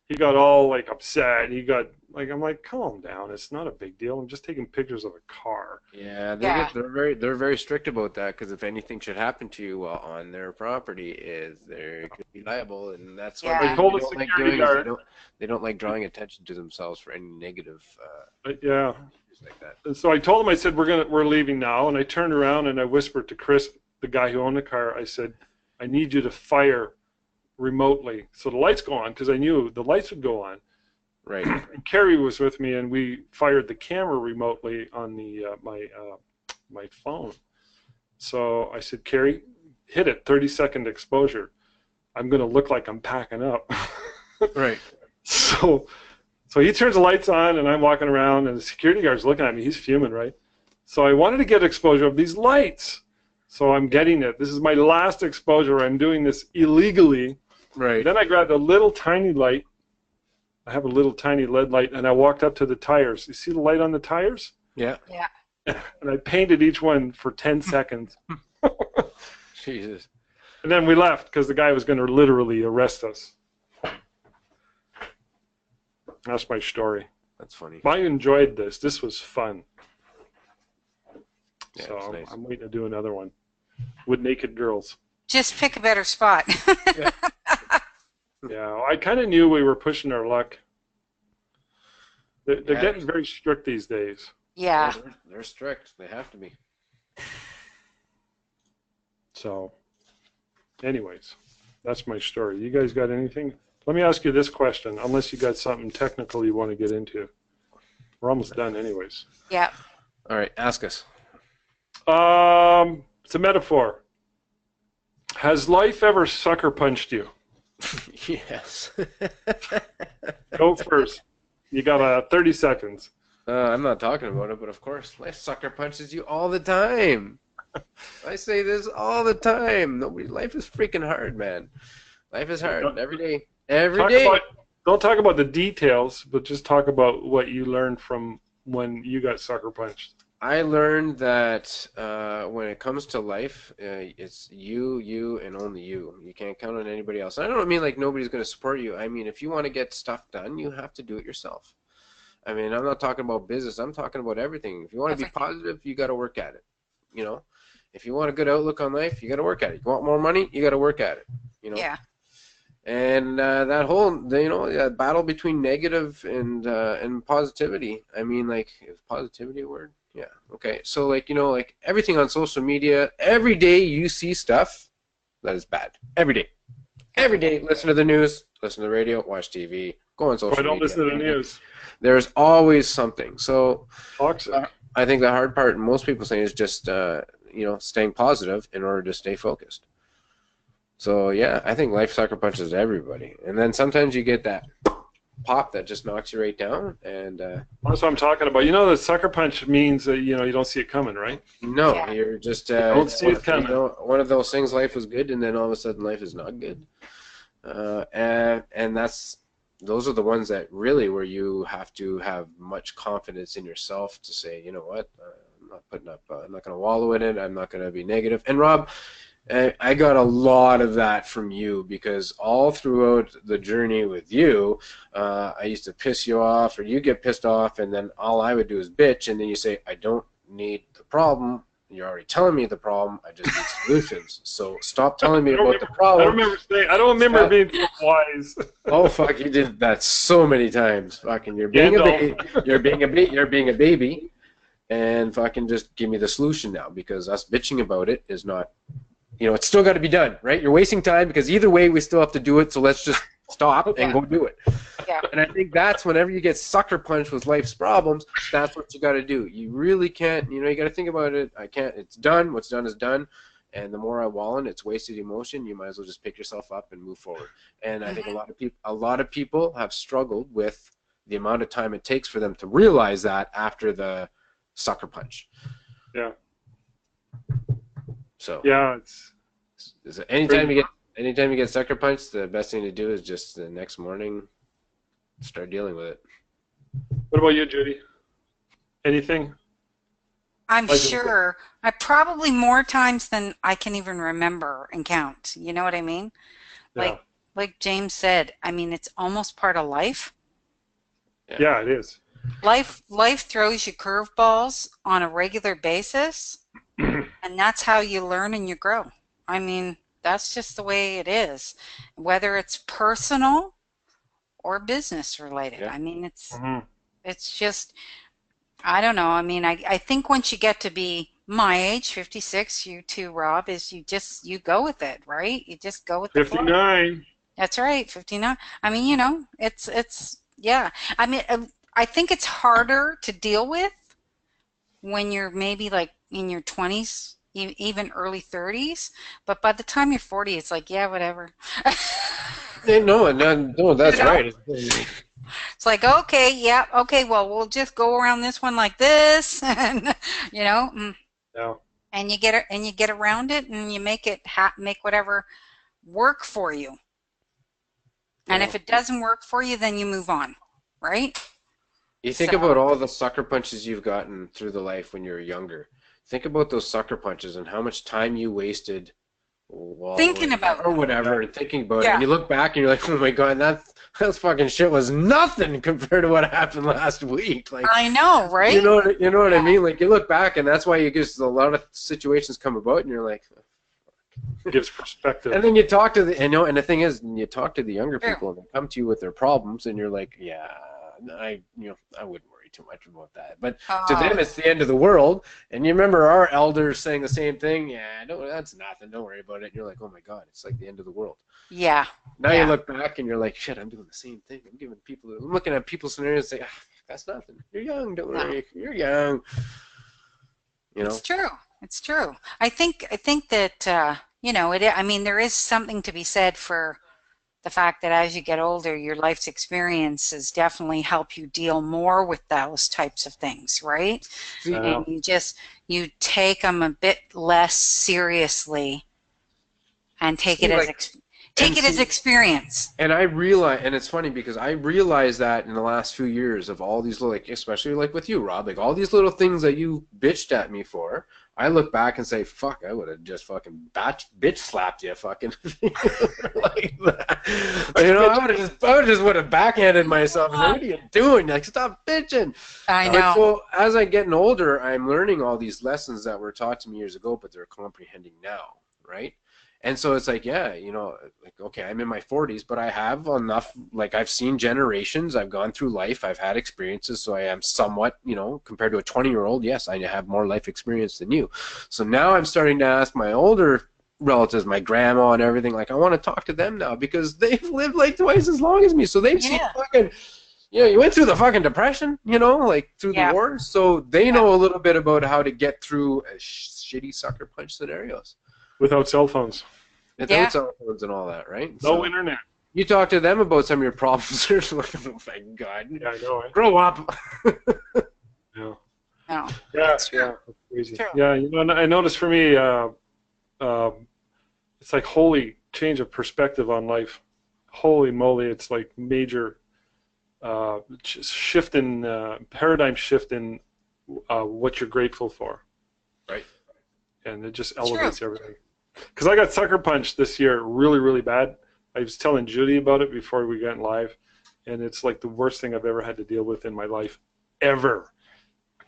He got all like upset. He got like, I'm like, calm down. It's not a big deal. I'm just taking pictures of a car. Yeah, they're very strict about that because if anything should happen to you while on their property, they could be liable, and that's what I told the security guard. They don't like drawing attention to themselves for any negative. Yeah. Like that. And so I told him, I said, we're leaving now, and I turned around and I whispered to Chris, the guy who owned the car. I said, I need you to fire remotely so the lights go on, because I knew the lights would go on. Right. And Carrie was with me, and we fired the camera remotely on the my phone. So I said, Carrie, hit it, 30-second exposure. I'm going to look like I'm packing up. Right. So he turns the lights on, and I'm walking around, and the security guard's looking at me. He's fuming, right? So I wanted to get exposure of these lights. So I'm getting it. This is my last exposure. I'm doing this illegally. Right. Then I grabbed a little tiny light. I have a little tiny LED light, and I walked up to the tires. You see the light on the tires? Yeah. Yeah. And I painted each one for 10 seconds. Jesus. And then we left because the guy was going to literally arrest us. That's my story. That's funny. I enjoyed this. This was fun. Yeah, so nice. I'm waiting to do another one with naked girls. Just pick a better spot. Yeah, I kind of knew we were pushing our luck. They're getting very strict these days. Yeah. They're strict. They have to be. So, anyways, that's my story. You guys got anything? Let me ask you this question, unless you got something technical you want to get into. We're almost done anyways. Yeah. All right, ask us. It's a metaphor. Has life ever sucker punched you? Yes. Go first. You got 30 seconds. I'm not talking about it, but of course, life sucker punches you all the time. I say this all the time. Life is freaking hard, man. Life is hard every day. Every day. Don't talk about the details, but just talk about what you learned from when you got sucker punched. I learned that when it comes to life, it's you, and only you. You can't count on anybody else. I don't mean like nobody's going to support you. I mean, if you want to get stuff done, you have to do it yourself. I mean, I'm not talking about business. I'm talking about everything. If you want to be positive, you got to work at it. You know, if you want a good outlook on life, you got to work at it. You want more money, you got to work at it. You know. Yeah. And that whole, that battle between negative and positivity. I mean, like, is positivity a word? Yeah. Okay. So, like, like everything on social media, every day you see stuff that is bad. Every day. Every day, listen to the news, listen to the radio, watch TV, go on social media. I don't listen to the news. There's always something. So, toxic. I think the hard part, and most people say, is just, staying positive in order to stay focused. So, yeah, I think life sucker punches everybody. And then sometimes you get that pop that just knocks you right down. And that's what I'm talking about. The sucker punch means that, you don't see it coming, right? No, yeah. You're just... don't see it coming. One of those things, life was good, and then all of a sudden life is not good. And those are the ones that really where you have to have much confidence in yourself to say, you know what, I'm not putting up, I'm not going to wallow in it, I'm not going to be negative. And Rob, I got a lot of that from you because all throughout the journey with you, I used to piss you off or you get pissed off and then all I would do is bitch and then you say, I don't need the problem, You're already telling me the problem. I just need solutions. So stop telling me I don't about the remember, problem. I don't remember Stop. being so wise. Oh fuck, you did that so many times. Fucking, you're being a Gandalf. baby. You're being a baby, and fucking just give me the solution now, because us bitching about it is not. It's still got to be done, right? You're wasting time because either way we still have to do it. So let's just stop and go do it. Yeah. And I think that's whenever you get sucker punched with life's problems, that's what you got to do. You really can't, you got to think about it. I can't, it's done. What's done is done. And the more I wallow in, it's wasted emotion. You might as well just pick yourself up and move forward. And I think a lot of people have struggled with the amount of time it takes for them to realize that after the sucker punch. Yeah. So yeah, anytime you get sucker punched, the best thing to do is just the next morning start dealing with it. What about you, Judy? Anything? I'm sure I probably more times than I can even remember and count. You know what I mean? Yeah. Like James said, I mean, it's almost part of life. Yeah, it is. Life throws you curveballs on a regular basis, and that's how you learn and you grow. I mean, that's just the way it is, whether it's personal or business related. Yeah. I mean, it's just, I don't know. I mean, I think once you get to be my age, 56, you too, Rob, is you go with it, right? You just go with the flow. 59. That's right, 59. I mean, it's yeah. I mean, I think it's harder to deal with when you're maybe like in your 20s, even early 30s, but by the time you're 40, it's like, yeah, whatever. No, that's right. It's like, okay, yeah, okay, well, we'll just go around this one like this, and Yeah. and you get around it, and you make it make whatever work for you. And if it doesn't work for you, then you move on, right? You think about all the sucker punches you've gotten through the life when you were younger. Think about those sucker punches and how much time you wasted thinking about or whatever, and thinking about it. Yeah. And you look back and you're like, oh my god, that fucking shit was nothing compared to what happened last week. Like, I know, right? You know what I mean? Like, you look back, and that's why you just a lot of situations come about, and you're like, it gives perspective. And then you talk to and the thing is, you talk to the younger people, and they come to you with their problems, and you're like, yeah, I wouldn't worry too much about that. But to them, it's the end of the world. And you remember our elders saying the same thing. Yeah, no, that's nothing. Don't worry about it. And you're like, oh my god, it's like the end of the world. Yeah. Now you look back and you're like, shit, I'm doing the same thing. I'm looking at people's scenarios and say, that's nothing. You're young. Don't worry. You're young. It's true. It's true. I think that I mean, there is something to be said for the fact that as you get older, your life's experiences definitely help you deal more with those types of things, right? And you take them a bit less seriously and take it as experience. And I realize, and it's funny because I realized that in the last few years of all these little, like, especially like with you, Rob, like all these little things that you bitched at me for, I look back and say, fuck, I would have just fucking bitch slapped you, fucking like that. I would have backhanded myself. And what are you doing? Like, stop bitching. I know. So as I'm getting older, I'm learning all these lessons that were taught to me years ago, but they're comprehending now, right? And so it's like, yeah, like, okay, I'm in my 40s, but I have enough, like, I've seen generations, I've gone through life, I've had experiences, so I am somewhat, compared to a 20-year-old, yes, I have more life experience than you. So now I'm starting to ask my older relatives, my grandma and everything, like, I want to talk to them now because they've lived like twice as long as me, so they've seen fucking, you went through the fucking depression, like through the war, so they know a little bit about how to get through shitty sucker punch scenarios. Without cell phones. Without cell phones and all that, right? No internet. You talk to them about some of your problems. They're like, oh my god. Yeah, I know. Grow up. Yeah. No. Yeah, that's crazy. True. Yeah, I noticed for me, it's like holy change of perspective on life. Holy moly, it's like major shift in paradigm shift in what you're grateful for. Right. And it just elevates everything. Because I got sucker punched this year really, really bad. I was telling Judy about it before we got live, and it's like the worst thing I've ever had to deal with in my life, ever.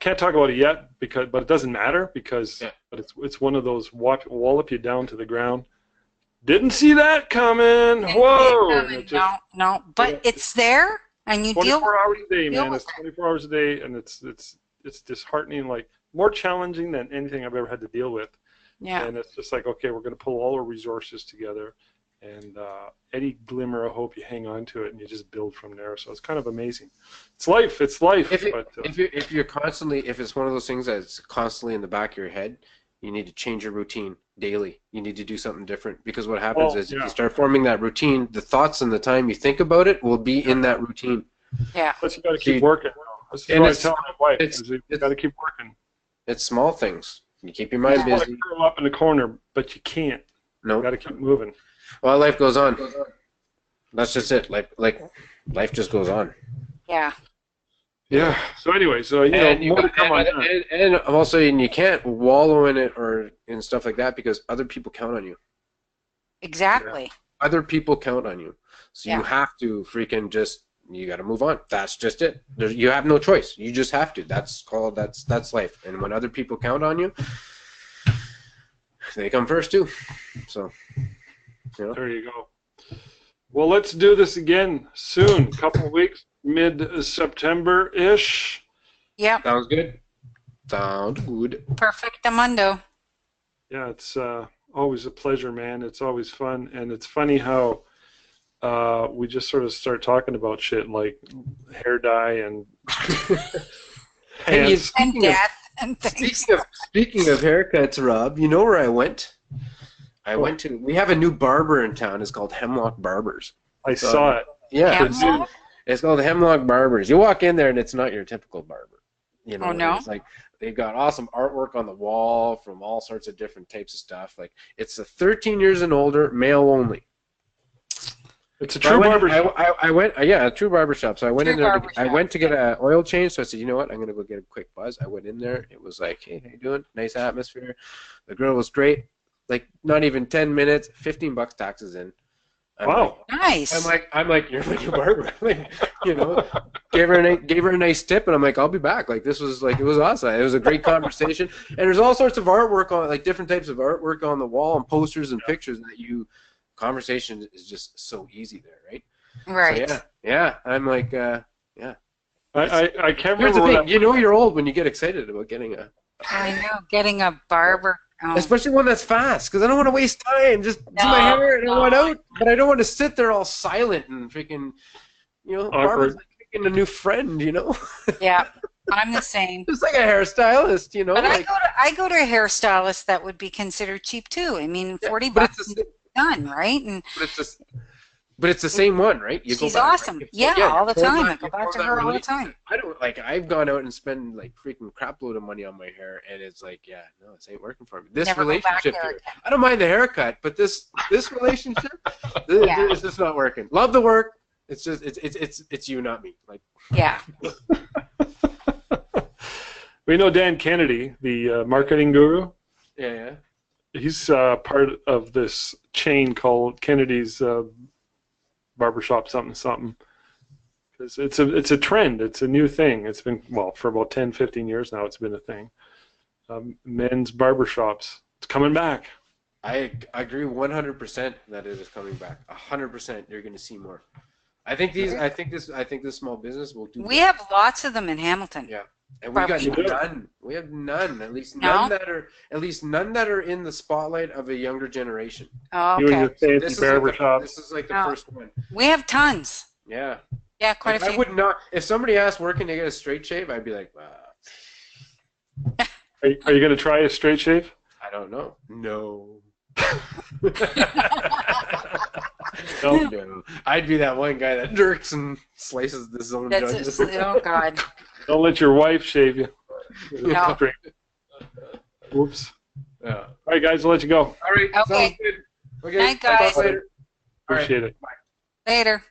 can't talk about it yet but it doesn't matter because Yeah. but it's one of those wallop you down to the ground. Didn't see that coming. Whoa! And it just, No, but it's there, and you 24 hours a day, deal man. with It's 24 hours a day, and it's disheartening. Like more challenging than anything I've ever had to deal with. Yeah. And it's just like, okay, we're going to pull all our resources together, and any glimmer of hope, you hang on to it, and you just build from there. So it's kind of amazing. It's life. It's life. If you're constantly, if it's one of those things that's constantly in the back of your head, you need to change your routine daily. You need to do something different, because what happens is if you start forming that routine, the thoughts and the time you think about it will be in that routine. Yeah. But you got to keep working. That's what I tell my wife. You got to keep working. It's small things. You keep your mind You want to busy. curl up in the corner, but you can't. No. You got to keep moving. Well, life goes on. That's just it. Life just goes on. Yeah. Yeah. So anyway, more to come on that. And also, you can't wallow in it or in stuff like that, because other people count on you. Exactly. Yeah. Other people count on you, so you have to you got to move on. That's just it. You have no choice. You just have to. That's life. And when other people count on you, they come first too. So, There you go. Well, let's do this again soon. A couple of weeks, mid-September-ish. Yep. Sounds good. Sounds good. Perfectamundo. Yeah, it's always a pleasure, man. It's always fun, and it's funny how we just sort of start talking about shit like hair dye and pants. And death and things. Speaking of haircuts, Rob, you know where I went? We have a new barber in town. It's called Hemlock Barbers. I saw it. Yeah. Hemlock? It's called Hemlock Barbers. You walk in there and it's not your typical barber. Oh, no? It's like they've got awesome artwork on the wall from all sorts of different types of stuff. Like, it's a 13 years and older, male only. It's a true barbershop. A true barbershop. So I went in there. I went to get an Yeah. oil change. So I said, you know what? I'm gonna go get a quick buzz. I went in there. It was like, hey, how you doing? Nice atmosphere. The girl was great. Like, not even 10 minutes. $15 taxes in. Wow. Nice. I'm like, you're my new barber. Like, gave her a nice tip, and I'm like, I'll be back. Like, this was like, it was awesome. It was a great conversation, and there's all sorts of artwork on, like, different types of artwork on the wall and posters and pictures that conversation is just so easy there, right? Right. So, yeah. I'm like, yeah. I can't Here's the remember. thing. You're old when you get excited about getting a. I know, getting a barber. Especially one that's fast, because I don't want to waste time. Just do my hair and I want out, but I don't want to sit there all silent and freaking, barber's like picking a new friend, Yeah, I'm the same. Just like a hairstylist, But like, I go to a hairstylist that would be considered cheap too. I mean, $40 is done, right? And but it's the same one, right? You she's go back, awesome. right? Yeah, all the time. I go you back to form her that all the time. I don't I've gone out and spent like freaking crap load of money on my hair, and it's like, yeah, no, this ain't working for me. This Never go back relationship there here, again. I don't mind the haircut, but this relationship, it's just not working. Love the work. It's just it's you, not me. Like, Yeah. We know Dan Kennedy, the marketing guru. Yeah. He's part of this chain called Kennedy's Barbershop something. Because it's a trend. It's a new thing. It's been, for about 10, 15 years now, it's been a thing. Men's barbershops. It's coming back. I agree 100% that it is coming back. 100%. You're going to see more. I think this small business will do. We have lots of them in Hamilton. Yeah. And we got none. We have none. At least none that are in the spotlight of a younger generation. Oh, You and your okay. fancy barbershop. This is like the first one. We have tons. Yeah. Yeah, quite a few. I would not. If somebody asked where can they get a straight shave, I'd be like, Are you going to try a straight shave? I don't know. No. No. I'd be that one guy that jerks and slices the zone judges. Oh God. Don't let your wife shave you. No. Whoops. Yeah. All right, guys, I'll let you go. All right. Okay. Sounds good. Okay. Night, guys. Talk later. Appreciate it. Later.